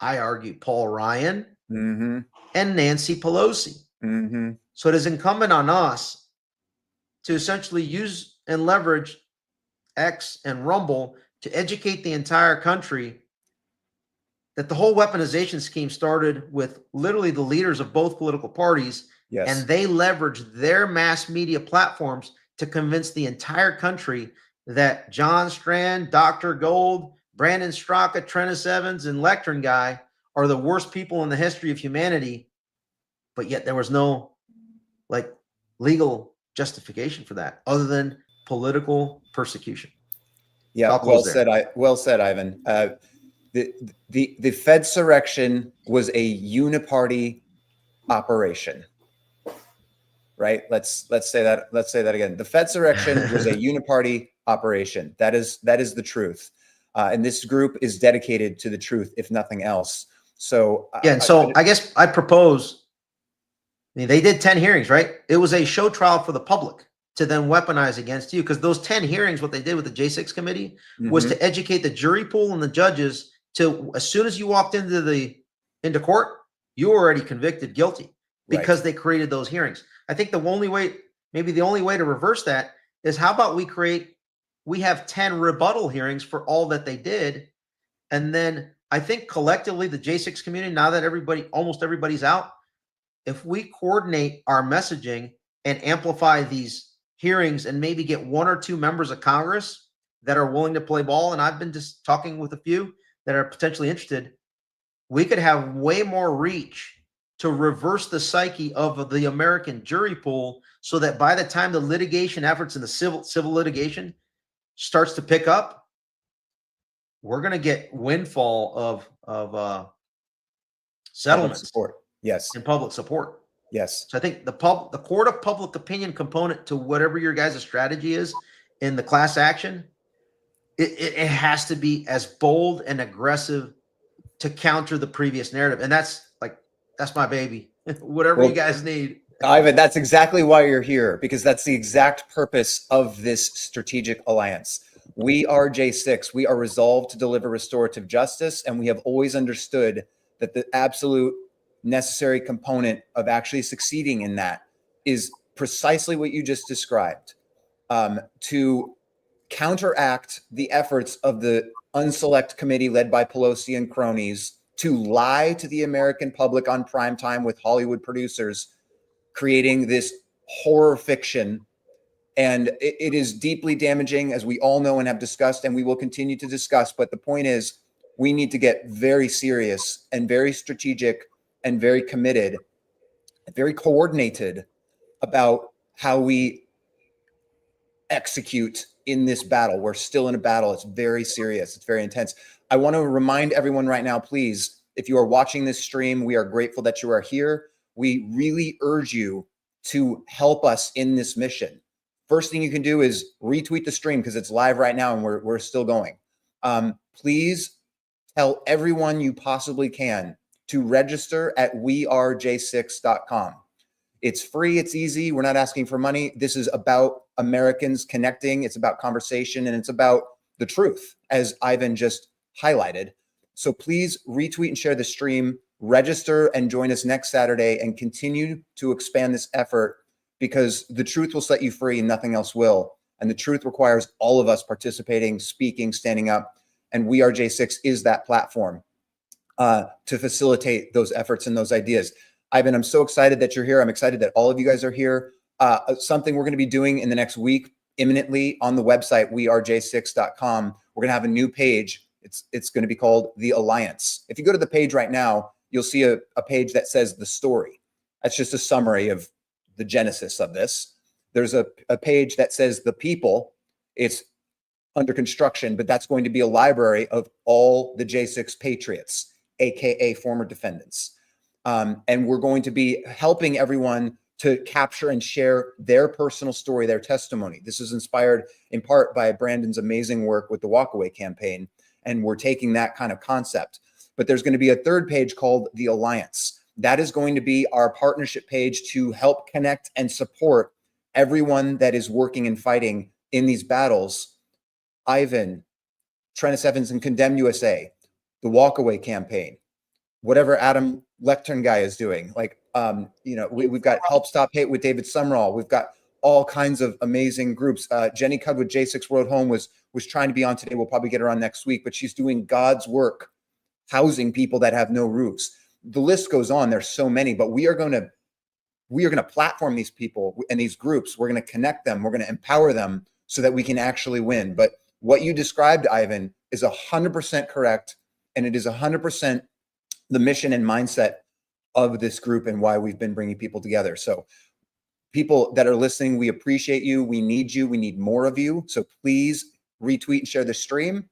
I argue, Paul Ryan and Nancy Pelosi. So it is incumbent on us to essentially use and leverage X and Rumble to educate the entire country that the whole weaponization scheme started with literally the leaders of both political parties. And they leveraged their mass media platforms to convince the entire country that John Strand, Dr. Gold, Brandon Straka, Treniss Evans, and Lectern Guy are the worst people in the history of humanity. But yet there was no legal justification for that other than political persecution.
Yeah, well said, Ivan. The Fedsurrection was a uniparty operation, right? Let's say that again. The Fedsurrection was a uniparty operation. That is the truth, and this group is dedicated to the truth, if nothing else. So
I guess I propose. They did 10 hearings, right? It was a show trial for the public to then weaponize against you, because those 10 hearings, what they did with the J6 committee was to educate the jury pool and the judges to as soon as you walked into court, you were already convicted guilty because they created those hearings. I think the only way to reverse that is how about we have 10 rebuttal hearings for all that they did. And then I think collectively the J6 community, now that almost everybody's out, if we coordinate our messaging and amplify these hearings and maybe get 1 or 2 members of Congress that are willing to play ball, and I've been just talking with a few that are potentially interested, we could have way more reach to reverse the psyche of the American jury pool so that by the time the litigation efforts in the civil litigation starts to pick up, we're going to get windfall of settlements
support. Yes.
and public support.
Yes.
So I think the court of public opinion component to whatever your guys' strategy is in the class action, it has to be as bold and aggressive to counter the previous narrative. And that's my baby. Whatever you guys need.
Ivan, that's exactly why you're here, because that's the exact purpose of this strategic alliance. We are J6. We are resolved to deliver restorative justice, and we have always understood that the absolute necessary component of actually succeeding in that is precisely what you just described, to counteract the efforts of the unselect committee led by Pelosi and cronies to lie to the American public on prime time with Hollywood producers, creating this horror fiction. And it is deeply damaging, as we all know and have discussed, and we will continue to discuss. But the point is, we need to get very serious and very strategic and very committed, very coordinated about how we execute in this battle. We're still in a battle. It's very serious. It's very intense. I want to remind everyone right now, please, if you are watching this stream, we are grateful that you are here. We really urge you to help us in this mission. First thing you can do is retweet the stream because it's live right now and we're still going. Please tell everyone you possibly can to register at wearej6.com. It's free. It's easy. We're not asking for money. This is about Americans connecting. It's about conversation, and it's about the truth, as Ivan just highlighted. So please retweet and share the stream, register, and join us next Saturday and continue to expand this effort, because the truth will set you free and nothing else will. And the truth requires all of us participating, speaking, standing up. And We Are J6 is that platform to facilitate those efforts and those ideas. Ivan, I'm so excited that you're here. I'm excited that all of you guys are here. Something we're going to be doing in the next week, imminently, on the website, wearej6.com. We're going to have a new page. It's going to be called The Alliance. If you go to the page right now, you'll see a page that says The Story. That's just a summary of the genesis of this. There's a page that says The People. It's under construction, but that's going to be a library of all the J6 patriots, AKA former defendants. And we're going to be helping everyone to capture and share their personal story, their testimony. This is inspired in part by Brandon's amazing work with the Walkaway campaign. And we're taking that kind of concept. But there's going to be a third page called The Alliance. That is going to be our partnership page to help connect and support everyone that is working and fighting in these battles. Ivan, Treniss Evans and Condemn USA, the Walkaway campaign, whatever Adam Lectern guy is doing. We've got Help Stop Hate with David Summerall. We've got all kinds of amazing groups. Jenny Cudd with J6 Road Home was trying to be on today. We'll probably get her on next week, but she's doing God's work, housing people that have no roofs. The list goes on. There's so many, but we are going to platform these people and these groups. We're going to connect them. We're going to empower them so that we can actually win. But what you described, Ivan, is 100% correct. And it is 100% the mission and mindset of this group and why we've been bringing people together. So people that are listening, we appreciate you. We need you. We need more of you. So please retweet and share the stream.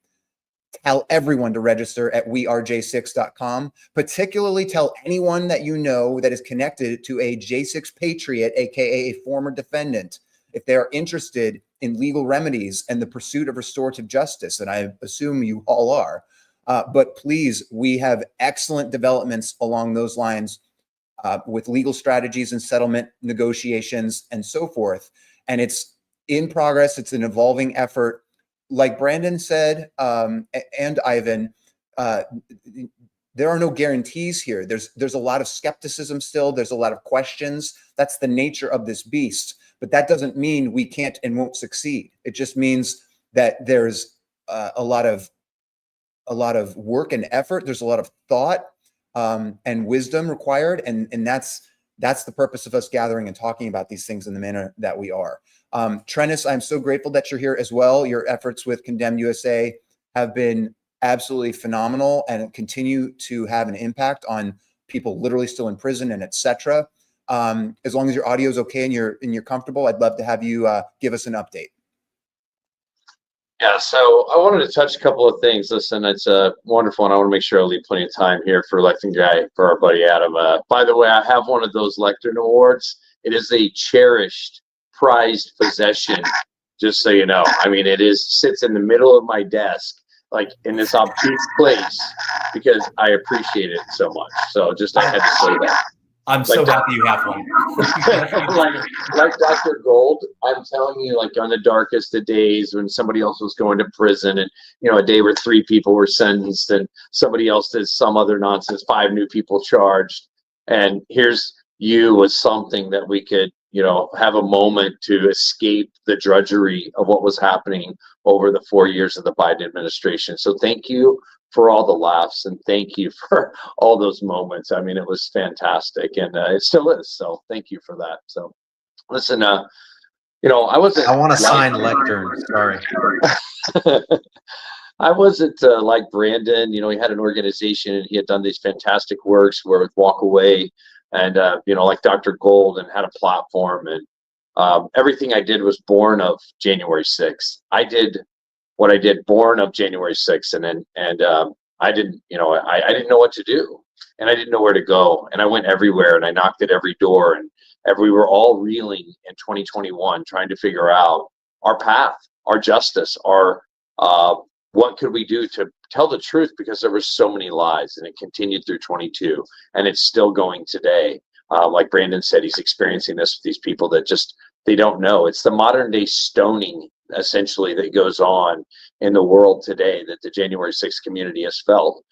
Tell everyone to register at wearej6.com. Particularly tell anyone that you know that is connected to a J6 patriot, aka a former defendant, if they are interested in legal remedies and the pursuit of restorative justice. And I assume you all are. But please, we have excellent developments along those lines with legal strategies and settlement negotiations and so forth. And it's in progress. It's an evolving effort. Like Brandon said, and Ivan, there are no guarantees here. There's a lot of skepticism still. There's a lot of questions. That's the nature of this beast. But that doesn't mean we can't and won't succeed. It just means that there's a lot of work and effort. There's a lot of thought and wisdom required, and that's the purpose of us gathering and talking about these things in the manner that we are. Treniss, I'm so grateful that you're here as well. Your efforts with Condemn USA have been absolutely phenomenal and continue to have an impact on people literally still in prison and etc. As long as your audio is okay and you're comfortable, I'd love to have you give us an update.
Yeah, so I wanted to touch a couple of things. Listen, it's wonderful, and I want to make sure I leave plenty of time here for electing guy for our buddy Adam. By the way, I have one of those lectern awards. It is a cherished, prized possession, just so you know. I mean, sits in the middle of my desk, like in this obtuse place, because I appreciate it so much. So just I had to say that.
I'm so happy you have one.
like Dr. Gold, I'm telling you, like on the darkest of days when somebody else was going to prison, and a day where 3 people were sentenced and somebody else did some other nonsense, 5 new people charged, and here's you with something that we could have a moment to escape the drudgery of what was happening over the 4 years of the Biden administration. So thank you for all the laughs, and thank you for all those moments. I mean, it was fantastic, and it still is. So thank you for that. So listen, I wasn't.
I want a signed lectern. Sorry.
I wasn't like Brandon. He had an organization and he had done these fantastic works where with Walk Away and, like Dr. Gold, and had a platform, and everything I did was born of January 6th. I did what I did born of January 6th. And I didn't, I didn't know what to do, and I didn't know where to go. And I went everywhere and I knocked at every door, and we were all reeling in 2021, trying to figure out our path, our justice, our, what could we do to tell the truth, because there were so many lies, and it continued through 22, and it's still going today. Like Brandon said, he's experiencing this with these people that just, they don't know. It's the modern day stoning essentially that goes on in the world today that the January 6th community has felt.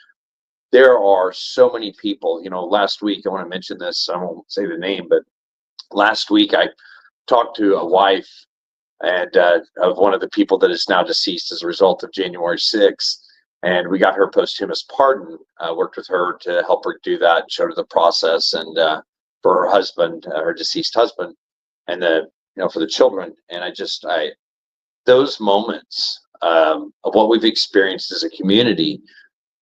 There are so many people, last week, I want to mention this, I won't say the name, but last week I talked to a wife and of one of the people that is now deceased as a result of January 6th. And we got her posthumous pardon, worked with her to help her do that, showed her the process, and for her husband, her deceased husband, and for the children. And those moments of what we've experienced as a community.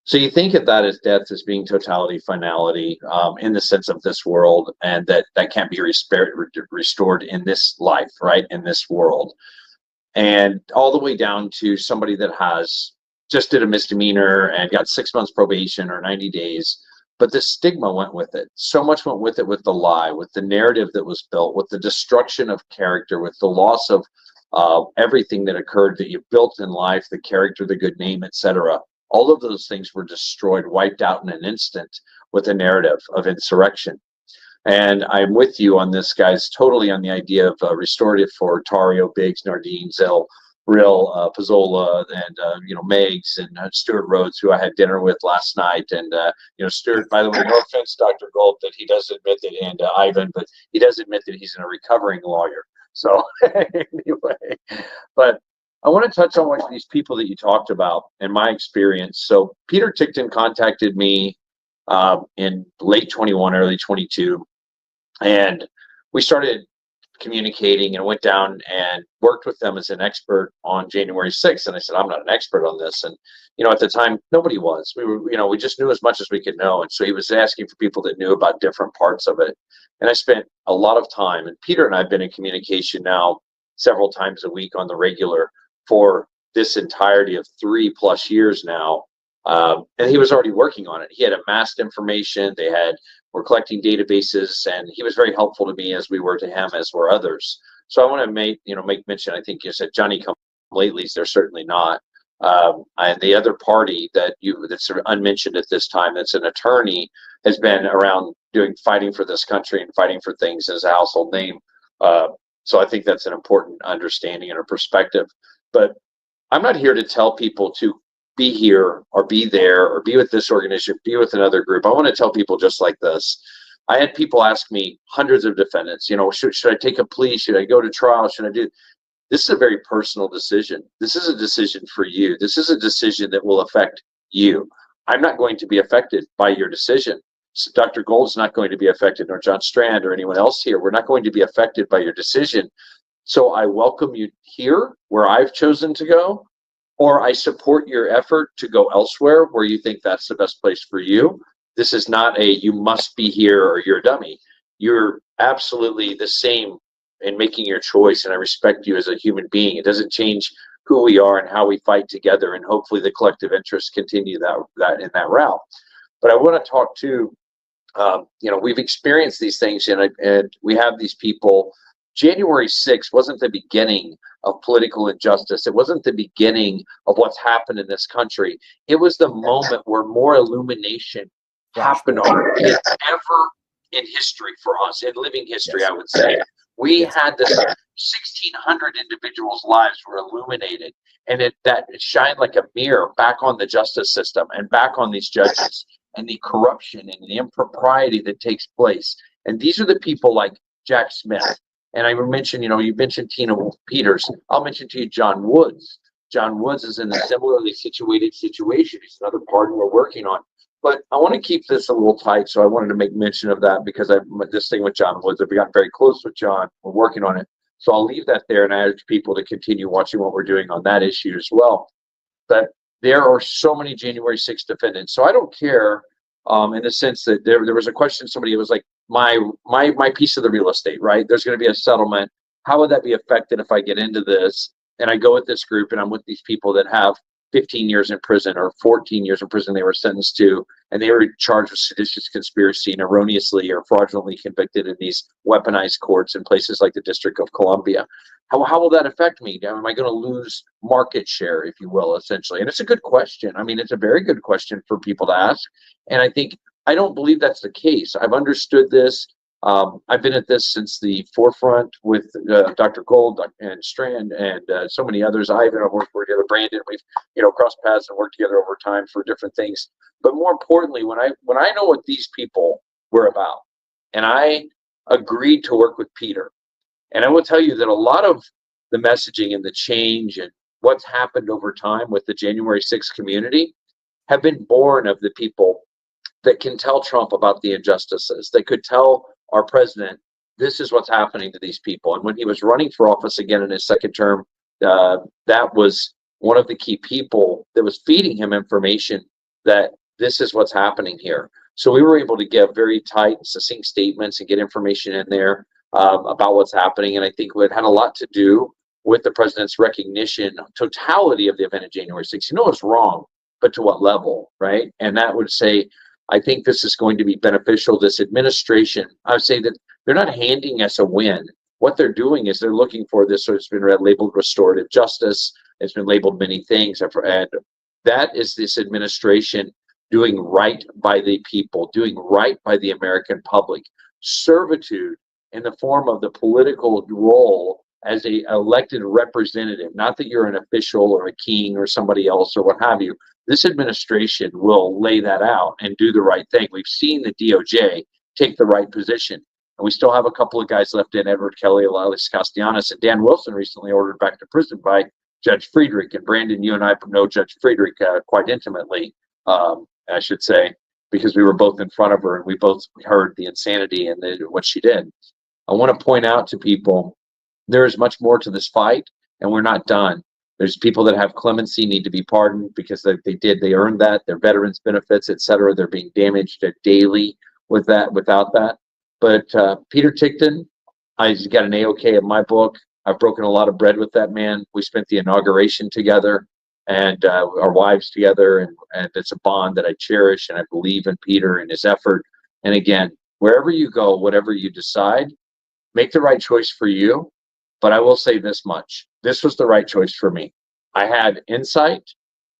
So you think of that as death as being totality, finality, in the sense of this world, and that can't be restored in this life, right, in this world. And all the way down to somebody that just did a misdemeanor and got 6 months probation or 90 days, but the stigma went with it. So much went with it, with the lie, with the narrative that was built, with the destruction of character, with the loss of everything that occurred that you built in life, the character, the good name, etc. All of those things were destroyed, wiped out in an instant with a narrative of insurrection. And I'm with you on this, guys, totally on the idea of restorative for Tario, Biggs, Nardine, Zell, Real, Pizzola, and Megs, and Stuart Rhodes, who I had dinner with last night. And Stuart, by the way, no offense, Dr. Gold, that he does admit that, and Ivan, but he does admit that he's a recovering lawyer. So anyway, but I want to touch on what these people that you talked about and my experience. So Peter Tickton contacted me in late 21, early 22, and we started communicating and went down and worked with them as an expert on January 6th. And I said, I'm not an expert on this. And, at the time, nobody was. We were, we just knew as much as we could know. And so he was asking for people that knew about different parts of it. And I spent a lot of time, and Peter and I have been in communication now several times a week on the regular for this entirety of 3+ years now. And he was already working on it. He had amassed information. We're collecting databases, and he was very helpful to me as we were to him, as were others. So I want to make mention, I think you said Johnny come latelys, they're certainly not. And the other party that's sort of unmentioned at this time, that's an attorney, has been around fighting for this country and fighting for things as a household name. So I think that's an important understanding and a perspective. But I'm not here to tell people to be here or be there or be with this organization, be with another group. I want to tell people just like this. I had people ask me, hundreds of defendants, you know, should I take a plea? Should I go to trial? Should I do? This is a very personal decision. This is a decision for you. This is a decision that will affect you. I'm not going to be affected by your decision. So Dr. Gold's not going to be affected, nor John Strand or anyone else here. We're not going to be affected by your decision. So I welcome you here where I've chosen to go, or I support your effort to go elsewhere where you think that's the best place for you. This is not a you must be here or you're a dummy. You're absolutely the same in making your choice, and I respect you as a human being. It doesn't change who we are and how we fight together, and hopefully the collective interests continue that in that route. But I want to talk to, you know, we've experienced these things, and we have these people. January 6th wasn't the beginning of political injustice. It wasn't the beginning of what's happened in this country. It was the moment where more illumination happened than ever in history for us, in living history, I would say. We had this 1,600 individuals' lives were illuminated, and it shined like a mirror back on the justice system and back on these judges and the corruption and the impropriety that takes place. And these are the people like Jack Smith. And I mentioned, you know, you mentioned Tina Peters. I'll mention to you John Woods. John Woods is in a similarly situated situation. He's another party we're working on. But I want to keep this a little tight, so I wanted to make mention of that because this thing with John Woods, we got very close with John. We're working on it. So I'll leave that there, and I urge people to continue watching what we're doing on that issue as well. But there are so many January 6th defendants. So I don't care in the sense that there was a question, somebody was like, my piece of the real estate, right? There's going to be a settlement. How would that be affected if I get into this and I go with this group and I'm with these people that have 15 years in prison or 14 years in prison they were sentenced to, and they were charged with seditious conspiracy and erroneously or fraudulently convicted in these weaponized courts in places like the District of Columbia. How will that affect me? Am I going to lose market share, if you will, essentially? And it's a good question. I mean, it's a very good question for people to ask. And I don't believe that's the case. I've understood this. I've been at this since the forefront with Dr. Gold and Strand and so many others. I've worked together, Brandon. We've crossed paths and worked together over time for different things. But more importantly, when I know what these people were about, and I agreed to work with Peter, and I will tell you that a lot of the messaging and the change and what's happened over time with the January 6th community have been born of the people that can tell Trump about the injustices, that could tell our president, this is what's happening to these people. And when he was running for office again in his second term, that was one of the key people that was feeding him information that this is what's happening here. So we were able to give very tight, succinct statements and get information in there about what's happening. And I think it had a lot to do with the president's recognition, totality of the event of January 6th. You know what's wrong, but to what level, right? And that would say, I think this is going to be beneficial. This administration, I would say that they're not handing us a win. What they're doing is they're looking for this, so it's been labeled restorative justice. It's been labeled many things. And that is this administration doing right by the people, doing right by the American public. Servitude in the form of the political role as a elected representative, not that you're an official or a king or somebody else or what have you. This administration will lay that out and do the right thing. We've seen the DOJ take the right position, and we still have a couple of guys left in, Edward Kelly, Elias Castellanos, and Dan Wilson recently ordered back to prison by Judge Friedrich. And Brandon, you and I know Judge Friedrich quite intimately, I should say, because we were both in front of her and we both heard the insanity and what she did. I want to point out to people, there is much more to this fight, and we're not done. There's people that have clemency, need to be pardoned because they earned that, their veterans benefits, etc. They're being damaged daily with that, without that. But Peter Tickton, I got an A-OK in my book. I've broken a lot of bread with that man. We spent the inauguration together and our wives together, and it's a bond that I cherish, and I believe in Peter and his effort. And again, wherever you go, whatever you decide, make the right choice for you. But I will say this much. This was the right choice for me. I had insight.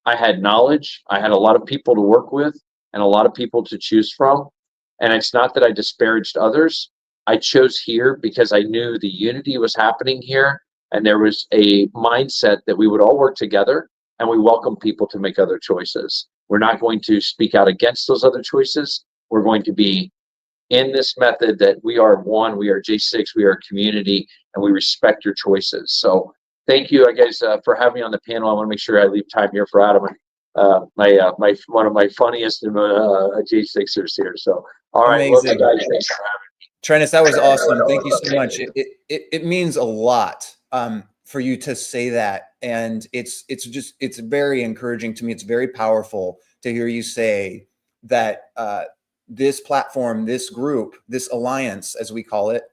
I had knowledge. I had a lot of people to work with and a lot of people to choose from. And it's not that I disparaged others. I chose here because I knew the unity was happening here. And there was a mindset that we would all work together and we welcome people to make other choices. We're not going to speak out against those other choices. We're going to be in this method that we are one, we are J6, we are a community, and we respect your choices. So thank you, guys, for having me on the panel. I want to make sure I leave time here for Adam and my one of my funniest J6ers here. So, all right, love you guys. Thanks for having me.
Treniss, that was awesome. Thank you so much. It means a lot for you to say that, and it's very encouraging to me. It's very powerful to hear you say that this platform, this group, this alliance, as we call it,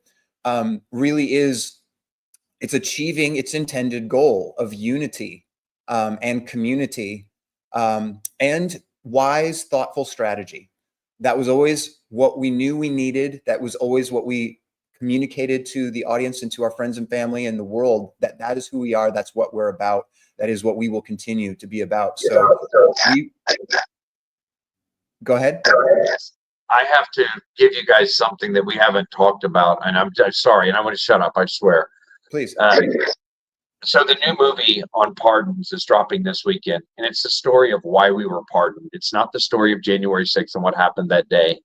really it's achieving its intended goal of unity and community and wise, thoughtful strategy. That was always what we knew we needed. That was always what we communicated to the audience and to our friends and family and the world, that is who we are. That's what we're about. That is what we will continue to be about. So go ahead.
I have to give you guys something that we haven't talked about, and I'm sorry, and I'm going to shut up, I swear.
Please.
So the new movie on pardons is dropping this weekend, and it's the story of why we were pardoned. It's not the story of January 6th and what happened that day.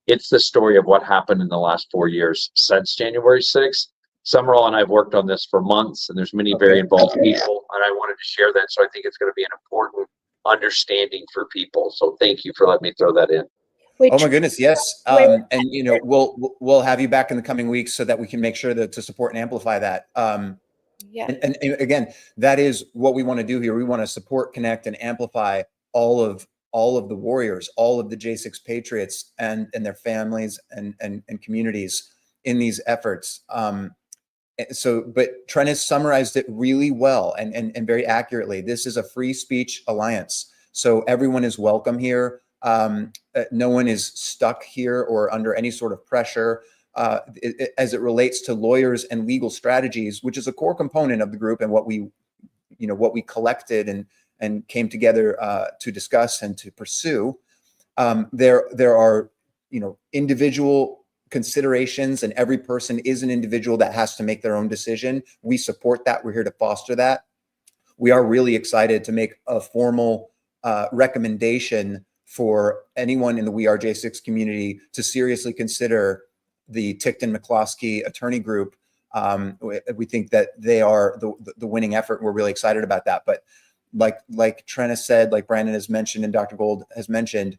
It's the story of what happened in the last 4 years since January 6th. Summerall and I have worked on this for months, and there's many very involved people, and I wanted to share that. So I think it's going to be an important understanding for people. So thank you for letting me throw that in.
Wait,
oh my goodness, yes. And you know, we'll have you back in the coming weeks so that we can make sure to support and amplify that.
yeah.
And again, that is what we want to do here. We want to support, connect, and amplify all of the warriors, all of the J6 patriots and their families and communities in these efforts. But Treniss summarized it really well and very accurately. This is a free speech alliance. So everyone is welcome here. No one is stuck here or under any sort of pressure as it relates to lawyers and legal strategies, which is a core component of the group and what we collected and came together to discuss and to pursue. There are, individual considerations, and every person is an individual that has to make their own decision. We support that. We're here to foster that. We are really excited to make a formal recommendation for anyone in the We Are J6 community to seriously consider the Tickton McCloskey attorney group. We think that they are the winning effort. We're really excited about that. But like Treniss said, like Brandon has mentioned and Dr. Gold has mentioned,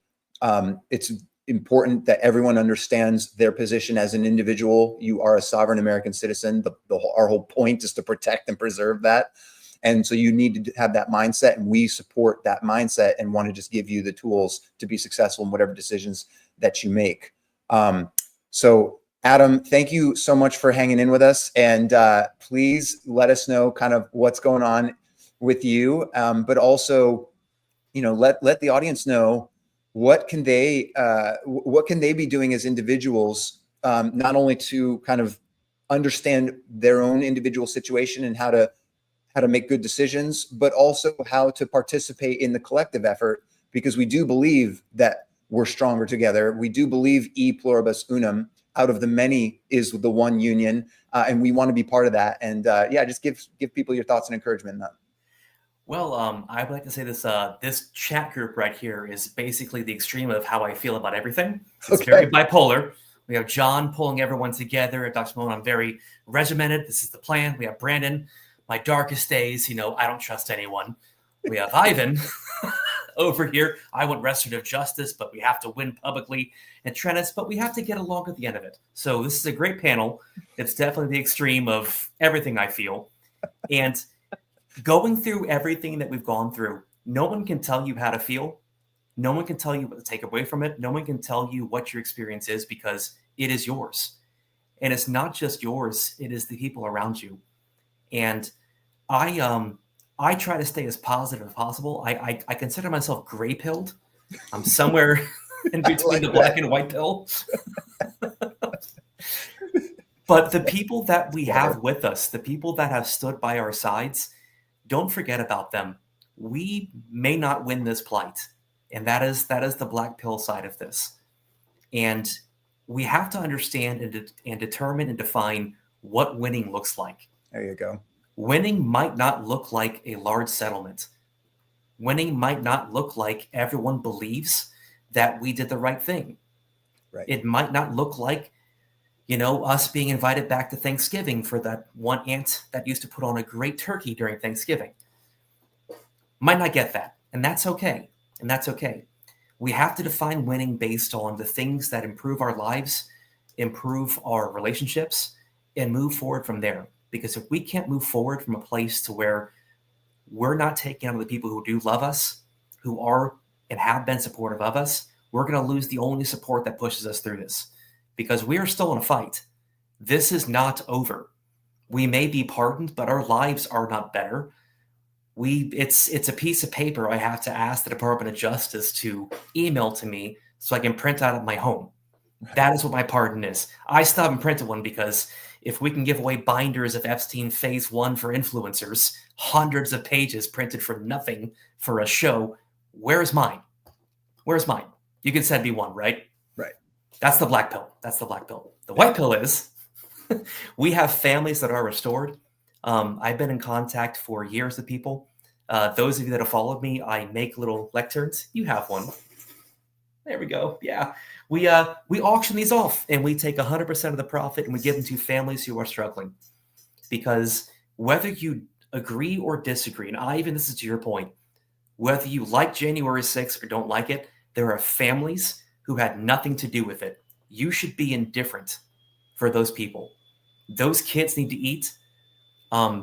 it's important that everyone understands their position as an individual. You are a sovereign American citizen. Our whole point is to protect and preserve that. And so you need to have that mindset, and we support that mindset and want to just give you the tools to be successful in whatever decisions that you make. So Adam, thank you so much for hanging in with us, and please let us know kind of what's going on with you, but also, let the audience know what can they be doing as individuals, not only to kind of understand their own individual situation and how to make good decisions, but also how to participate in the collective effort, because we do believe that we're stronger together. We do believe e pluribus unum, out of the many is the one union, and we want to be part of that. And just give people your thoughts and encouragement in that.
Well, I would like to say this chat group right here is basically the extreme of how I feel about everything. It's very bipolar. We have John pulling everyone together. Dr. Simone, I'm very regimented. This is the plan. We have Brandon, my darkest days, I don't trust anyone. We have Ivan over here. I want restorative justice, but we have to win publicly. And Treniss, but we have to get along at the end of it. So this is a great panel. It's definitely the extreme of everything I feel. And going through everything that we've gone through, no one can tell you how to feel. No one can tell you what to take away from it. No one can tell you what your experience is, because it is yours. And it's not just yours. It is the people around you. And I try to stay as positive as possible. I consider myself gray pilled. I'm somewhere in between the black and white pill. But the people that we have with us, the people that have stood by our sides, don't forget about them. We may not win this plight. And that is the black pill side of this. And we have to understand and determine and define what winning looks like.
There you go.
Winning might not look like a large settlement. Winning might not look like everyone believes that we did the right thing.
Right.
It might not look like, us being invited back to Thanksgiving for that one aunt that used to put on a great turkey during Thanksgiving. Might not get that. And that's okay. And that's okay. We have to define winning based on the things that improve our lives, improve our relationships, and move forward from there. Because if we can't move forward from a place to where we're not taking on the people who do love us, who are and have been supportive of us, we're going to lose the only support that pushes us through this. Because we are still in a fight. This is not over. We may be pardoned, but our lives are not better. It's a piece of paper I have to ask the Department of Justice to email to me so I can print out at my home.
Right.
That is what my pardon is. I still haven't printed one because if we can give away binders of Epstein Phase 1 for influencers, hundreds of pages printed for nothing for a show, where's mine? Where's mine? You can send me one, right?
Right.
That's the black pill. That's the black pill. The white pill is we have families that are restored. I've been in contact for years with people. Those of you that have followed me, I make little lecterns. You have one. There we go. Yeah. We auction these off and we take 100% of the profit and we give them to families who are struggling. Because whether you agree or disagree, and this is to your point, whether you like January 6th or don't like it, there are families who had nothing to do with it. You should be indifferent for those people. Those kids need to eat.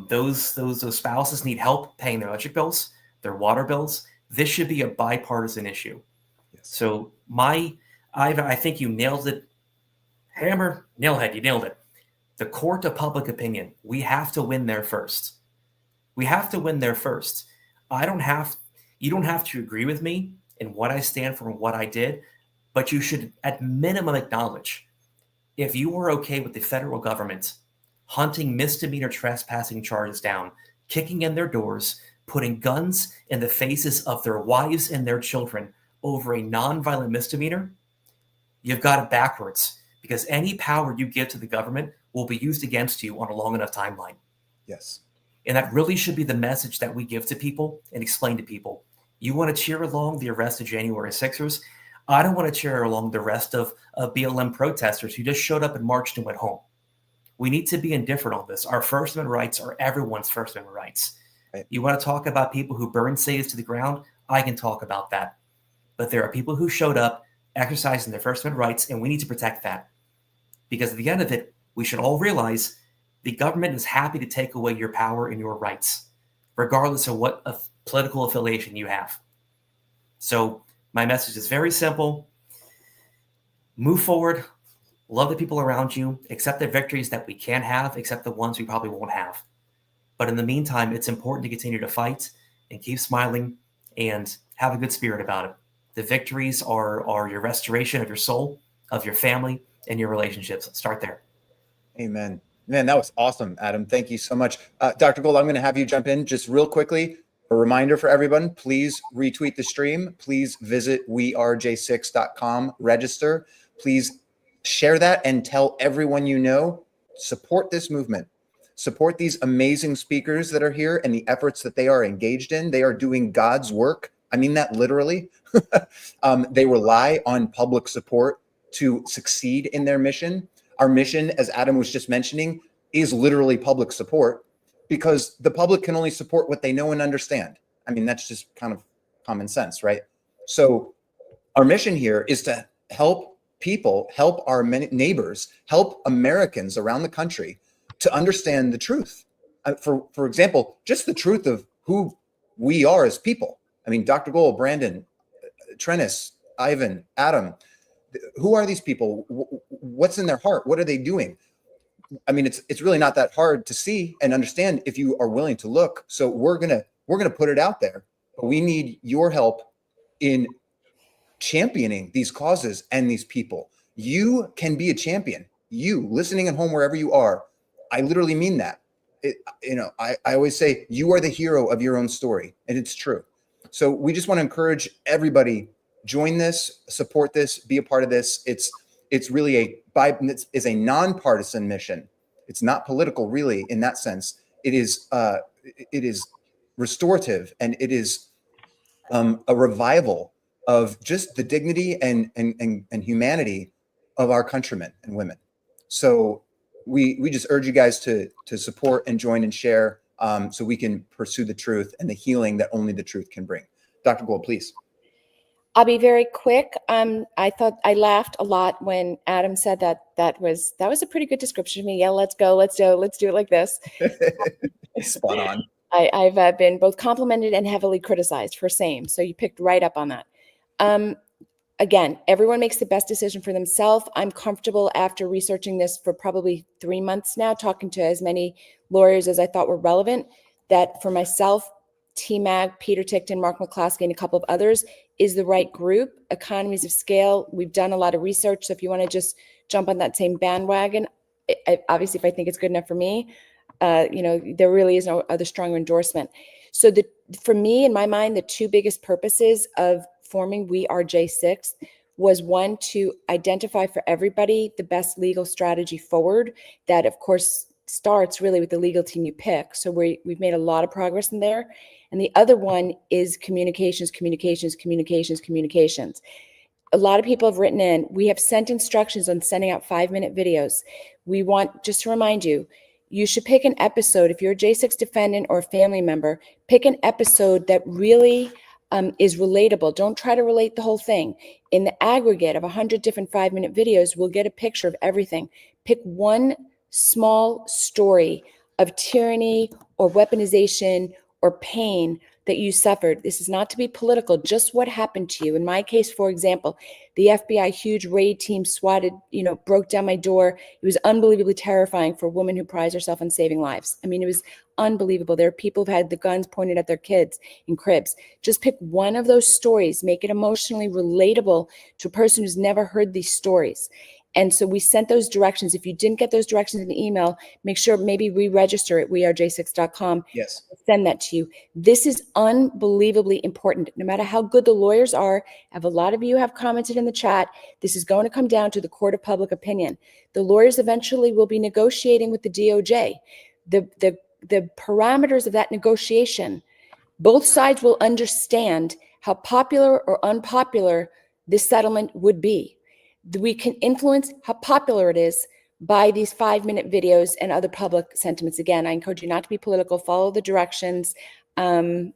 Those spouses need help paying their electric bills, their water bills. This should be a bipartisan issue.
Yes.
So I think you nailed it. Hammer, nailhead, you nailed it. The court of public opinion. We have to win there first. We have to win there first. You don't have to agree with me in what I stand for and what I did, but you should at minimum acknowledge if you are okay with the federal government hunting misdemeanor trespassing charges down, kicking in their doors, putting guns in the faces of their wives and their children over a nonviolent misdemeanor, you've got it backwards because any power you give to the government will be used against you on a long enough timeline.
Yes.
And that really should be the message that we give to people and explain to people. You want to cheer along the arrest of January 6ers? I don't want to cheer along the rest of BLM protesters who just showed up and marched and went home. We need to be indifferent on this. Our First Amendment rights are everyone's First Amendment rights.
Right.
You want to talk about people who burn cities to the ground? I can talk about that. But there are people who showed up exercising their First Amendment rights, and we need to protect that. Because at the end of it, we should all realize the government is happy to take away your power and your rights, regardless of what political affiliation you have. So my message is very simple. Move forward. Love the people around you. Accept the victories that we can have, accept the ones we probably won't have. But in the meantime, it's important to continue to fight and keep smiling and have a good spirit about it. The victories are your restoration of your soul, of your family, and your relationships. Start there.
Amen. Man, that was awesome, Adam. Thank you so much. Dr. Gold, I'm going to have you jump in just real quickly. A reminder for everyone, please retweet the stream. Please visit wearej6.com, register. Please share that and tell everyone you know. Support this movement. Support these amazing speakers that are here and the efforts that they are engaged in. They are doing God's work. I mean that literally. They rely on public support to succeed in their mission. Our mission, as Adam was just mentioning, is literally public support because the public can only support what they know and understand. I mean, that's just kind of common sense, right? So our mission here is to help people, help our neighbors, help Americans around the country to understand the truth. For example, just the truth of who we are as people. I mean, Dr. Gold, Brandon, Treniss, Ivan, Adam, who are these people? What's in their heart? What are they doing? I mean, it's really not that hard to see and understand if you are willing to look. So we're gonna put it out there. But we need your help in championing these causes and these people. You can be a champion. You listening at home, wherever you are. I literally mean that. I always say you are the hero of your own story, and it's true. So we just want to encourage everybody, join this, support this, be a part of this. It's really it's a nonpartisan mission. It's not political, really, in that sense. It is restorative, and it is a revival of just the dignity and humanity of our countrymen and women. So we just urge you guys to support and join and share, so we can pursue the truth and the healing that only the truth can bring. Dr. Gold, please.
I'll be very quick. I laughed a lot when Adam said that was a pretty good description of me. Yeah, let's go, let's do it like this.
Spot on.
I've been both complimented and heavily criticized for same. So you picked right up on that. Again, everyone makes the best decision for themselves. I'm comfortable after researching this for probably 3 months now, talking to as many lawyers as I thought were relevant, that for myself, TMAG, Peter Tickton, Mark McCloskey, and a couple of others is the right group. Economies of scale. We've done a lot of research. So if you want to just jump on that same bandwagon, obviously, if I think it's good enough for me, there really is no other stronger endorsement. So for me, in my mind, the two biggest purposes of forming We Are J6 was, one, to identify for everybody the best legal strategy forward. That, of course, starts really with the legal team you pick. So we've made a lot of progress in there. And the other one is communications. A lot of people have written in. We have sent instructions on sending out 5-minute videos. We want, just to remind you, you should pick an episode. If you're a J6 defendant or a family member, pick an episode that really is relatable. Don't try to relate the whole thing. In the aggregate of 100 different 5-minute videos, we'll get a picture of everything. Pick one small story of tyranny or weaponization or pain that you suffered. This is not to be political, just what happened to you. In my case, for example, the FBI huge raid team swatted, broke down my door. It was unbelievably terrifying for a woman who prides herself on saving lives. I mean, it was unbelievable. There are people who've had the guns pointed at their kids in cribs. Just pick one of those stories, make it emotionally relatable to a person who's never heard these stories. And so we sent those directions. If you didn't get those directions in the email, make sure maybe re-register at wearej6.com.
Yes.
Send that to you. This is unbelievably important. No matter how good the lawyers are, a lot of you have commented in the chat, this is going to come down to the court of public opinion. The lawyers eventually will be negotiating with the DOJ. The parameters of that negotiation, both sides will understand how popular or unpopular this settlement would be. We can influence how popular it is by these 5-minute videos and other public sentiments. Again, I encourage you not to be political, follow the directions. And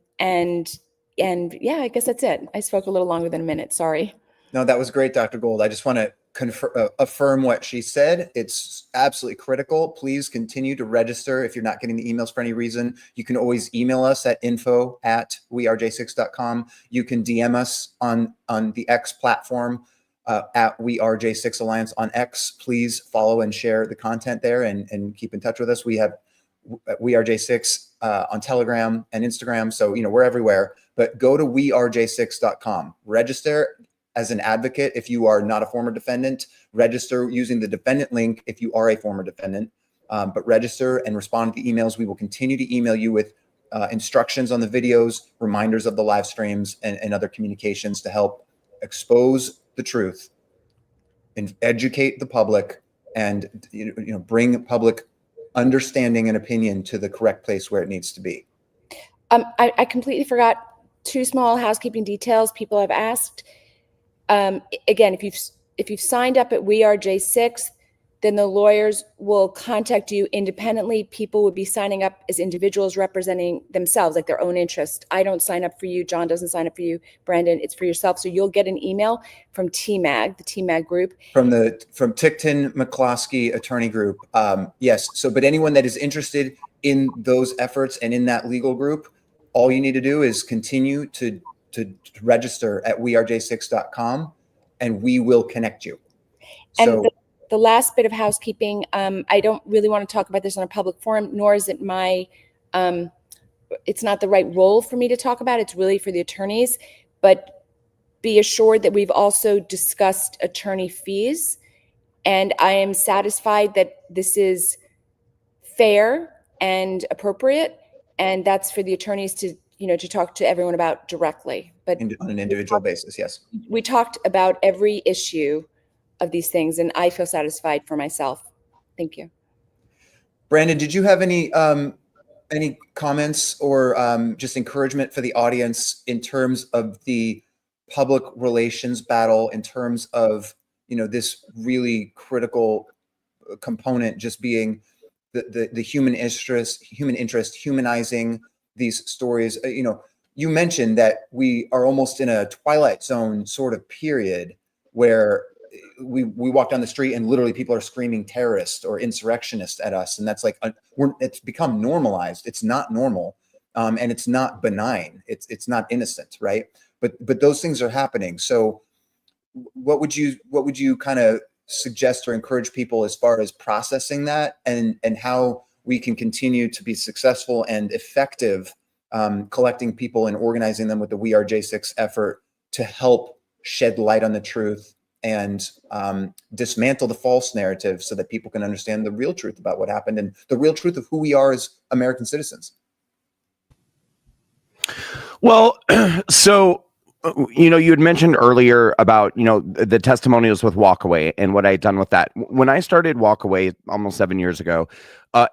yeah, I guess that's it. I spoke a little longer than a minute. Sorry.
No, that was great, Dr. Gold. I just want to affirm what she said. It's absolutely critical. Please continue to register. If you're not getting the emails for any reason, you can always email us at info@wearej6.com. You can DM us on the X platform, at We Are J6 Alliance on X. Please follow and share the content there and keep in touch with us. We have We Are J6 on Telegram and Instagram. So, we're everywhere, but go to wearej6.com. Register as an advocate if you are not a former defendant. Register using the defendant link if you are a former defendant. But register and respond to the emails. We will continue to email you with instructions on the videos, reminders of the live streams, and other communications to help expose the truth and educate the public and bring public understanding and opinion to the correct place where it needs to be.
I completely forgot 2 small housekeeping details people have asked. Again, if you've signed up at We Are J6, then the lawyers will contact you independently. People would be signing up as individuals representing themselves, like their own interest. I don't sign up for you. John doesn't sign up for you. Brandon, it's for yourself. So you'll get an email from TMAG, the TMAG group.
From Tickton McCloskey Attorney Group. Yes. So, but anyone that is interested in those efforts and in that legal group, all you need to do is continue to register at wearej6.com and we will connect you. So,
and the last bit of housekeeping, I don't really want to talk about this on a public forum, nor is it it's not the right role for me to talk about. It's really for the attorneys, but be assured that we've also discussed attorney fees, and I am satisfied that this is fair and appropriate, and that's for the attorneys to talk to everyone about directly. But
on an individual basis, yes.
We talked about every issue of these things, and I feel satisfied for myself. Thank you.
Brandon, did you have any any comments or just encouragement for the audience in terms of the public relations battle, in terms of, you know, this really critical component just being the human interest, humanizing these stories? You know, you mentioned that we are almost in a Twilight Zone sort of period where we walk down the street and literally people are screaming terrorist or insurrectionist at us, and that's like it's become normalized. It's not normal, and it's not benign. It's not innocent, right? But those things are happening. So what would you kind of suggest or encourage people as far as processing that, and how we can continue to be successful and effective collecting people and organizing them with the We Are J6 effort to help shed light on the truth and dismantle the false narrative so that people can understand the real truth about what happened and the real truth of who we are as American citizens?
Well, so, you know, you had mentioned earlier about, you know, the testimonials with Walkaway and what I had done with that. When I started Walkaway almost 7 years ago,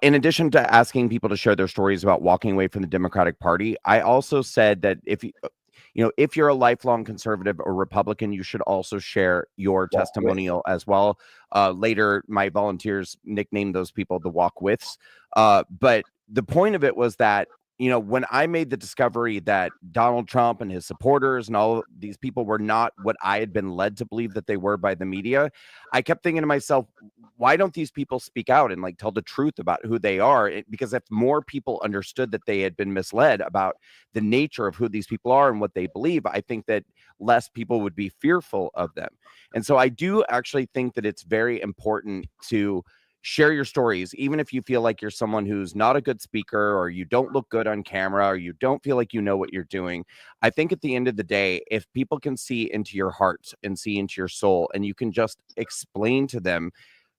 in addition to asking people to share their stories about walking away from the Democratic Party, I also said that if you're a lifelong conservative or Republican, you should also share your testimonial as well. Later, my volunteers nicknamed those people the Walk Withs. But the point of it was that, you know, when I made the discovery that Donald Trump and his supporters and all these people were not what I had been led to believe that they were by the media, I kept thinking to myself, why don't these people speak out and like tell the truth about who they are? Because if more people understood that they had been misled about the nature of who these people are and what they believe, I think that less people would be fearful of them. And so I do actually think that it's very important to share your stories, even if you feel like you're someone who's not a good speaker, or you don't look good on camera, or you don't feel like you know what you're doing. I think at the end of the day, if people can see into your heart and see into your soul, and you can just explain to them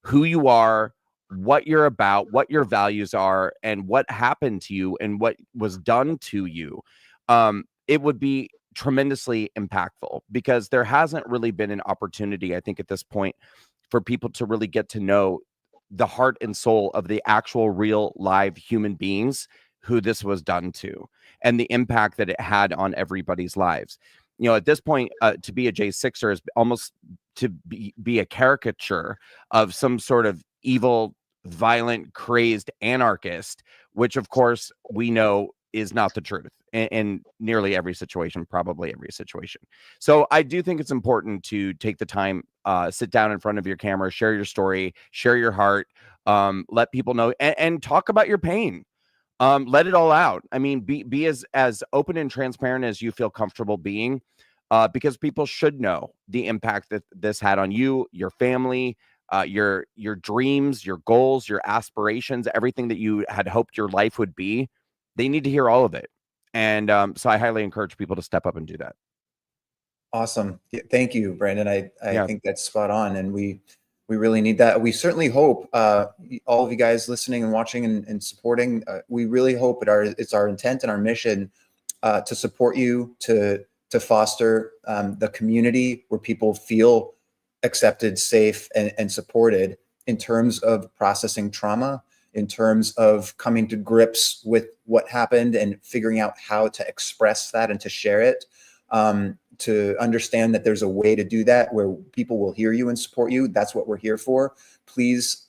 who you are, what you're about, what your values are, and what happened to you and what was done to you, it would be tremendously impactful, because there hasn't really been an opportunity, I think, at this point for people to really get to know the heart and soul of the actual real live human beings who this was done to, and the impact that it had on everybody's lives. You know, at this point, to be a J6er is almost to be a caricature of some sort of evil, violent, crazed anarchist, which of course we know is not the truth in nearly every situation, probably every situation. So I do think it's important to take the time, sit down in front of your camera, share your story, share your heart, let people know, and talk about your pain. Let it all out. I mean, be as open and transparent as you feel comfortable being, because people should know the impact that this had on you, your family, your dreams, your goals, your aspirations, everything that you had hoped your life would be. They need to hear all of it. And so I highly encourage people to step up and do that.
Awesome. Thank you, Brandon. I think that's spot on. And we really need that. We certainly hope, all of you guys listening and watching and supporting, we really hope it's our intent and our mission to support you, to foster the community where people feel accepted, safe, and supported in terms of processing trauma, in terms of coming to grips with what happened and figuring out how to express that and to share it, to understand that there's a way to do that where people will hear you and support you. That's what we're here for. Please,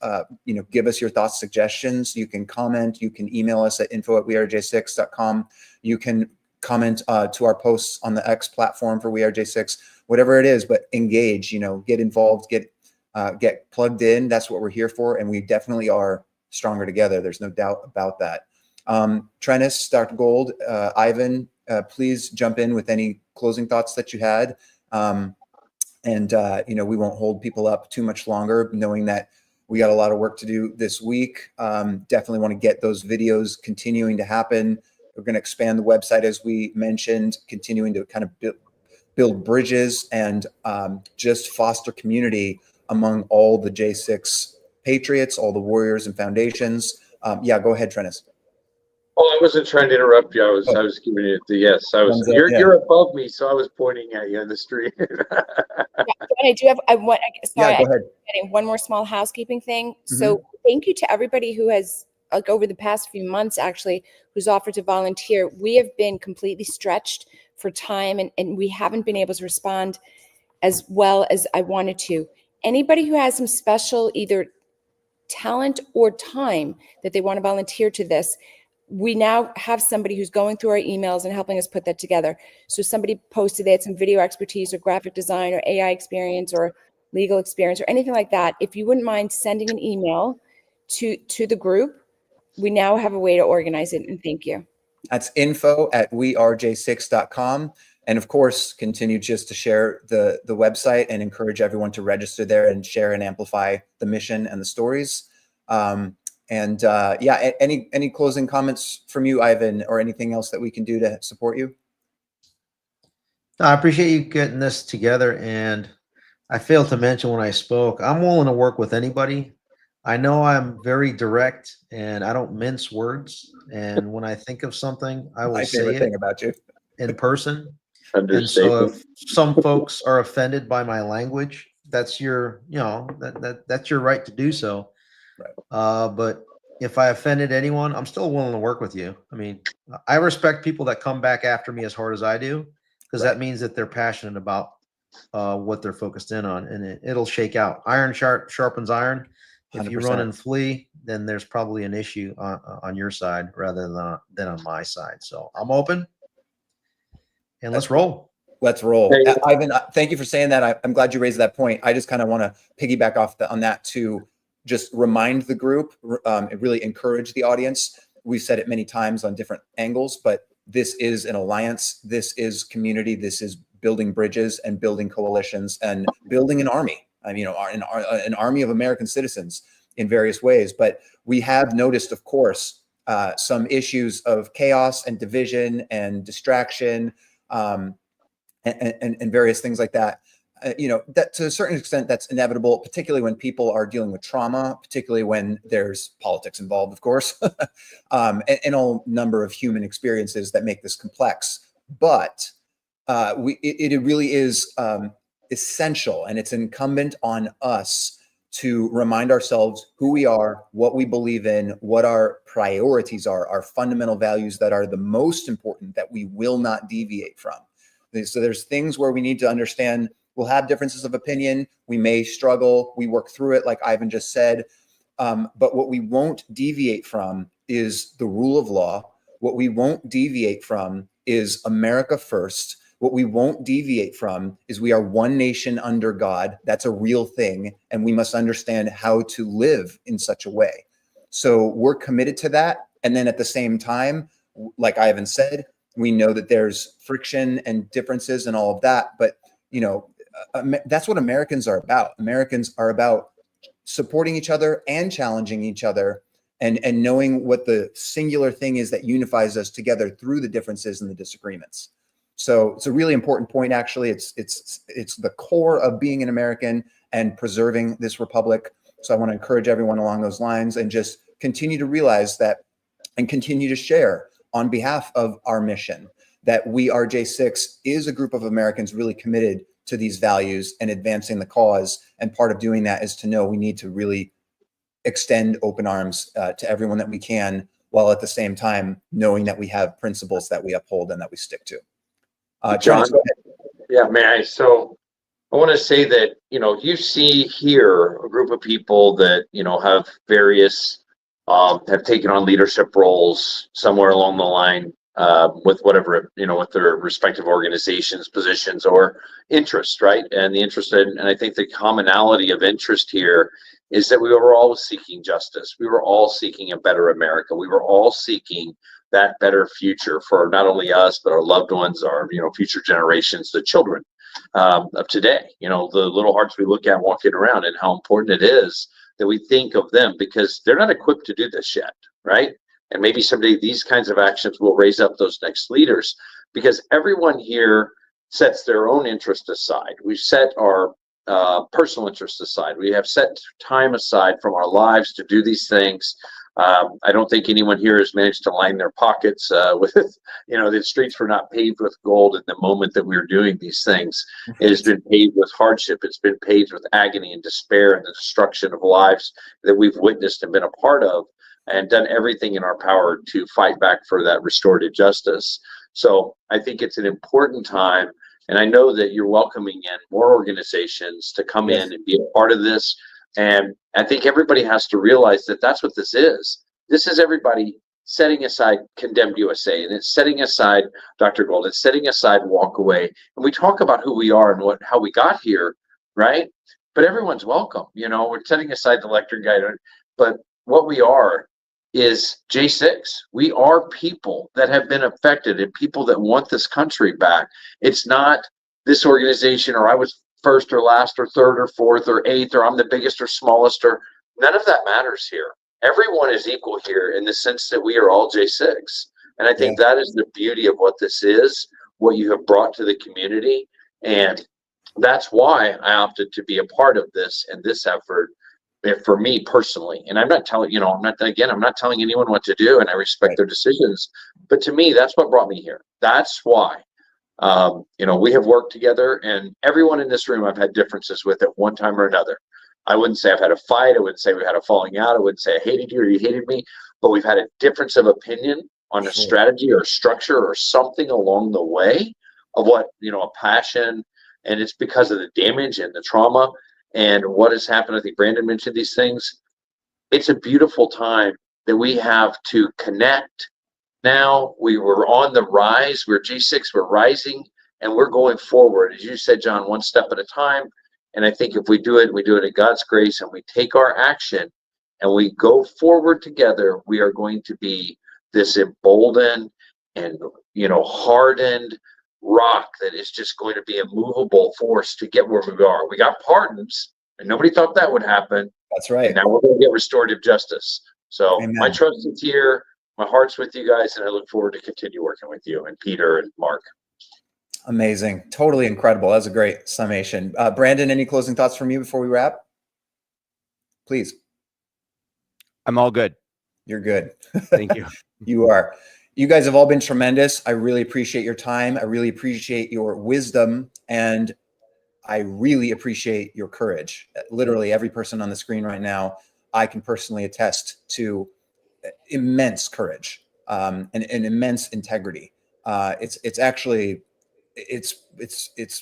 give us your thoughts, suggestions. You can comment. You can email us at info@wearej6.com. You can comment to our posts on the X platform for We Are J6, whatever it is, but engage, get involved, get plugged in. That's what we're here for. And we definitely are stronger together. There's no doubt about that. Treniss, Dr. Gold, Ivan, please jump in with any closing thoughts that you had. We won't hold people up too much longer, knowing that we got a lot of work to do this week. Definitely want to get those videos continuing to happen. We're going to expand the website, as we mentioned, continuing to kind of build bridges and just foster community among all the J6 patriots, all the warriors and foundations. Go ahead, Treniss.
Oh, I wasn't trying to interrupt you. I was giving it the yes. You're above me, so I was pointing at you on the street.
I do have. I want. Sorry,
go ahead.
I'm getting one more small housekeeping thing. Mm-hmm. So thank you to everybody who has like over the past few months, actually, who's offered to volunteer. We have been completely stretched for time, and we haven't been able to respond as well as I wanted to. Anybody who has some special either talent or time that they want to volunteer to this, we now have somebody who's going through our emails and helping us put that together. So somebody posted they had some video expertise or graphic design or AI experience or legal experience or anything like that. If you wouldn't mind sending an email to the group, we now have a way to organize it, and thank you.
That's info@wearej6.com. And of course, continue just to share the website and encourage everyone to register there and share and amplify the mission and the stories. Yeah, any closing comments from you, Ivan, or anything else that we can do to support you?
I appreciate you getting this together. And I failed to mention when I spoke, I'm willing to work with anybody. I know I'm very direct and I don't mince words. And when I think of something, I will
My
say
favorite
it
thing about you.
in person. And so if some folks are offended by my language, that's your, that's your right to do so.
Right.
But if I offended anyone, I'm still willing to work with you. I mean, I respect people that come back after me as hard as I do, because that means that they're passionate about what they're focused in on, and it'll shake out. Iron sharpens iron. If
100%.
you run and flee, then there's probably an issue on your side rather than on my side. So I'm open, and let's roll.
Let's roll. Ivan, thank you for saying that. I'm glad you raised that point. I just kind of want to piggyback on that to just remind the group, really encourage the audience. We've said it many times on different angles, but this is an alliance. This is community. This is building bridges and building coalitions and building an army. I mean, an army of American citizens in various ways. But we have noticed, of course, some issues of chaos and division and distraction, and various things like that. That to a certain extent, that's inevitable, particularly when people are dealing with trauma, particularly when there's politics involved, of course, and a number of human experiences that make this complex. But it really is essential, and it's incumbent on us to remind ourselves who we are, what we believe in, what our priorities are, our fundamental values that are the most important, that we will not deviate from. So there's things where we need to understand we'll have differences of opinion. We may struggle. We work through it, like Ivan just said. But what we won't deviate from is the rule of law. What we won't deviate from is America first. What we won't deviate from is we are one nation under God. That's a real thing. And we must understand how to live in such a way. So we're committed to that. And then at the same time, like Ivan said, we know that there's friction and differences and all of that. But, that's what Americans are about. Americans are about supporting each other and challenging each other, and knowing what the singular thing is that unifies us together through the differences and the disagreements. So it's a really important point. Actually, it's the core of being an American and preserving this republic. So I want to encourage everyone along those lines and just continue to realize that and continue to share on behalf of our mission that We Are J6 is a group of Americans really committed to these values and advancing the cause. And part of doing that is to know we need to really extend open arms to everyone that we can, while at the same time knowing that we have principles that we uphold and that we stick to.
John, yeah, may I? So I want to say that, you see here a group of people that, have various, have taken on leadership roles somewhere along the line, with whatever, with their respective organizations, positions, or interests, right? And the interest in, and I think the commonality of interest here is that we were all seeking justice. We were all seeking a better America. We were all seeking that better future for not only us, but our loved ones, our, future generations, the children of today. The little hearts we look at walking around, and how important it is that we think of them, because they're not equipped to do this yet, right? And maybe someday these kinds of actions will raise up those next leaders, because everyone here sets their own interest aside. We've set our personal interests aside. We have set time aside from our lives to do these things. I don't think anyone here has managed to line their pockets with, the streets were not paved with gold in the moment that we were doing these things. It has been paved with hardship. It's been paved with agony and despair and the destruction of lives that we've witnessed and been a part of. and done everything in our power to fight back for that restorative justice. So I think it's an important time, and I know that you're welcoming in more organizations to come in and be a part of this. And I think everybody has to realize that that's what this is. This is everybody setting aside Condemned USA, and it's setting aside Dr. Gold, it's setting aside Walk Away. And we talk about who we are and how we got here, right? But everyone's welcome. You know, we're setting aside the lecture guide, but what we are is J6. We are people that have been affected and people that want this country back. It's not this organization, or I was first or last or third or fourth or eighth, or I'm the biggest or smallest, or none of that matters here. Everyone is equal here in the sense that we are all J6. And I think that is the beauty of what this is, what you have brought to the community. And that's why I opted to be a part of this and this effort for me personally. And I'm not telling, I'm not telling anyone what to do, and I respect their decisions. But to me, that's what brought me here. That's why. We have worked together, and everyone in this room I've had differences with at one time or another. I wouldn't say I've had a fight. I wouldn't say we had a falling out. I wouldn't say I hated you or you hated me, but we've had a difference of opinion on a strategy or a structure or something along the way of what, a passion. And it's because of the damage and the trauma and what has happened. I think Brandon mentioned these things. It's a beautiful time that we have to connect. Now we were on the rise. We're G6, we're rising, and we're going forward. As you said, John, one step at a time. And I think if we do it in God's grace, and we take our action and we go forward together, we are going to be this emboldened and, hardened rock that is just going to be a movable force to get where we are. We got pardons, and nobody thought that would happen.
That's right.
And now we're going to get restorative justice. So
Amen.
My trust is here. My heart's with you guys, and I look forward to continue working with you and Peter and Mark.
Amazing. Totally incredible. That's a great summation. Brandon, any closing thoughts from you before we wrap? Please.
I'm all good.
You're good.
Thank you.
You are. You guys have all been tremendous. I really appreciate your time. I really appreciate your wisdom, and I really appreciate your courage. Literally every person on the screen right now, I can personally attest to immense courage and immense integrity. It's actually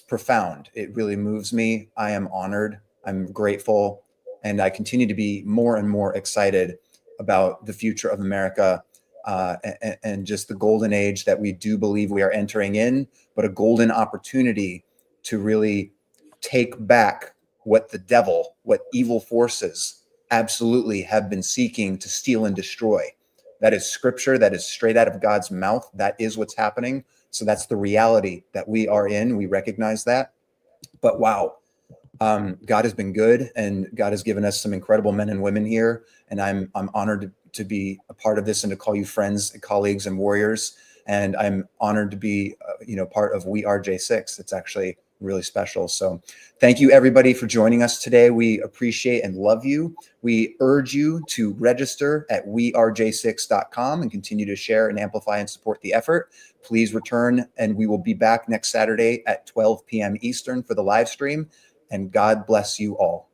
profound. It really moves me. I am honored. I'm grateful, and I continue to be more and more excited about the future of America. And just the golden age that we do believe we are entering in, but a golden opportunity to really take back what the devil, what evil forces absolutely have been seeking to steal and destroy. That is scripture. That is straight out of God's mouth. That is what's happening. So that's the reality that we are in. We recognize that. But wow, God has been good, and God has given us some incredible men and women here. And I'm honored to be a part of this and to call you friends and colleagues and warriors. And I'm honored to be, part of We Are J6. It's actually really special. So thank you everybody for joining us today. We appreciate and love you. We urge you to register at wearej6.com and continue to share and amplify and support the effort. Please return, and we will be back next Saturday at 12 p.m. Eastern for the live stream. And God bless you all.